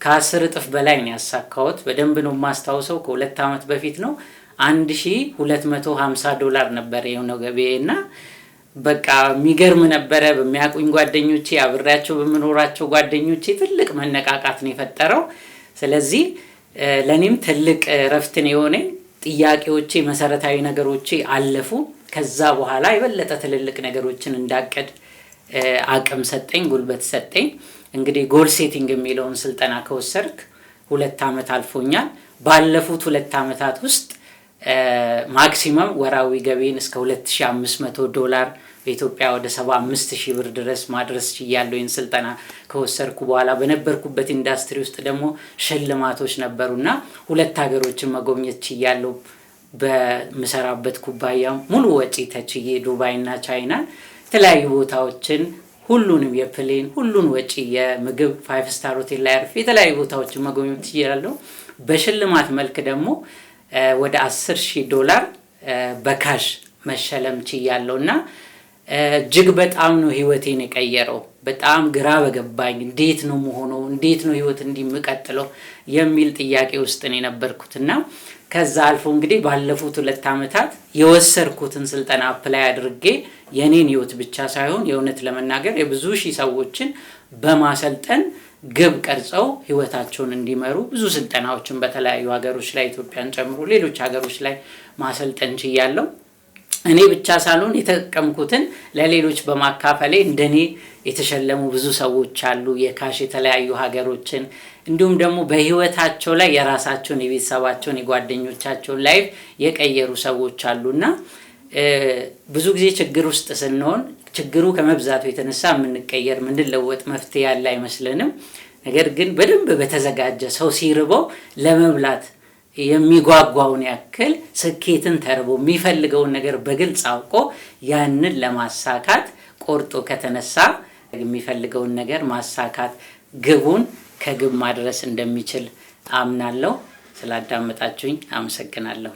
ከ10 እጥፍ በላይ ነው ያሳካሁት። በደንብ ነው የማስታውሰው። ከ2 አመት በፊት ነው። $1250 ነበር የሆነው ገቢዬና በቃ የሚገርም ነበረ። በሚያቁኝ ጓደኞቼ፣ አብሬያቸው በመኖራቸው ጓደኞቼ ትልቅ መነቃቃት ነው የፈጠረው። ስለዚህ ለኔም ትልቅ ረፍት ነው የሆነኝ። ጥያቄዎቼ መሰረታዊ ነገሮቼ አለፉ። ከዛ በኋላ የበለጠ ትልልቅ ነገሮችን እንዳቀድ አቅም ሰጠኝ፣ ጉልበት ሰጠኝ። እንግዲህ ጎል ሴቲንግ የሚለውን ስልጠና ከወሰድክ 2 ዓመት አልፎኛል። ባለፉት 2 ዓመታት ውስጥ ማክሲመም ወራዊ ገቢን እስከ $2500 በኢትዮጵያ ወደ 75000 ብር ድረስ ማድረስ ይችላል። ይህን ስልጠና ከወሰድኩ በኋላ በነበርኩበት ኢንዱስትሪ ውስጥ ደግሞ ሽልማቶች ነበሩና 2 ሀገሮችን መጎብኘት ይችላል። በመሰራበት ኩባያ ሙሉ ወጪ ተችዬ ዱባይና ቻይና የተለያዩ ቦታዎችን ሁሉንም የፕሌን ሁሉን ወጪ የምግብ 5 ስታር ሆቴል ላይ አርፌ የተለያዩ ቦታዎችን መጎብኘት ይችላል። በሽልማት መልክ ደግሞ ወደ $10,000 በካሽ መሸለም ችያለሁና እጅግ በጣም ነው ህይወቴን የቀየረው። በጣም ግራ በገባኝ እንዴት ነው መሆነው እንዴት ነው ህይወት እንዲመቀጥለው የሚል ጥያቄ ውስጥ ነው የነበርኩትና ከዛ አልፎ እንግዲህ ባለፉት 2 ዓመታት የወሰድኩትን ስልጠና አፕላይ አድርጌ የኔን ህይወት ብቻ ሳይሆን የእውነት ለመናገር የብዙ ሺህ ሰዎችን በማሰልጠን ግብ ቀርጸው ህይወታቸውን እንዲመሩ ብዙ ስልጠናዎችን በተለያዩ ሀገሮች ላይ ኢትዮጵያን ጨምሮ ሌሎች ሀገሮች ላይ ማሰልጠን ችያለሁ። እኔ ብቻ ሳልሆን የተጠቀምኩትን ለሌሎች በማካፈሌ እንደኔ የተሸለሙ ብዙ ሰዎች አሉ። የካሽ የተለያዩ ሀገሮችን እንዲሁም ደግሞ በህይወታቸው ላይ የራሳቸውን የቤተሰባቸውን የጓደኞቻቸውን ላይፍ የቀየሩ ሰዎች አሉና ብዙ ጊዜ ችግር ውስጥ ስንሆን ችግሩ ከመብዛቱ የተነሳ የምንቀየር ምንለወጥ መፍትሄ ያለ አይመስልንም። ነገር ግን በደንብ በተዘጋጀ ሰው ሲርበው ለመብላት የሚጓጓውን ያክል ስኬትን ተርቦ የሚፈልገውን ነገር በግልጽ አውቆ ያንን ለማሳካት ቆርጦ ከተነሳ የሚፈልገውን ነገር ማሳካት ግቡን ከግብ ማድረስ እንደሚችል አምናለሁ። ስላዳመጣችሁኝ አመሰግናለሁ።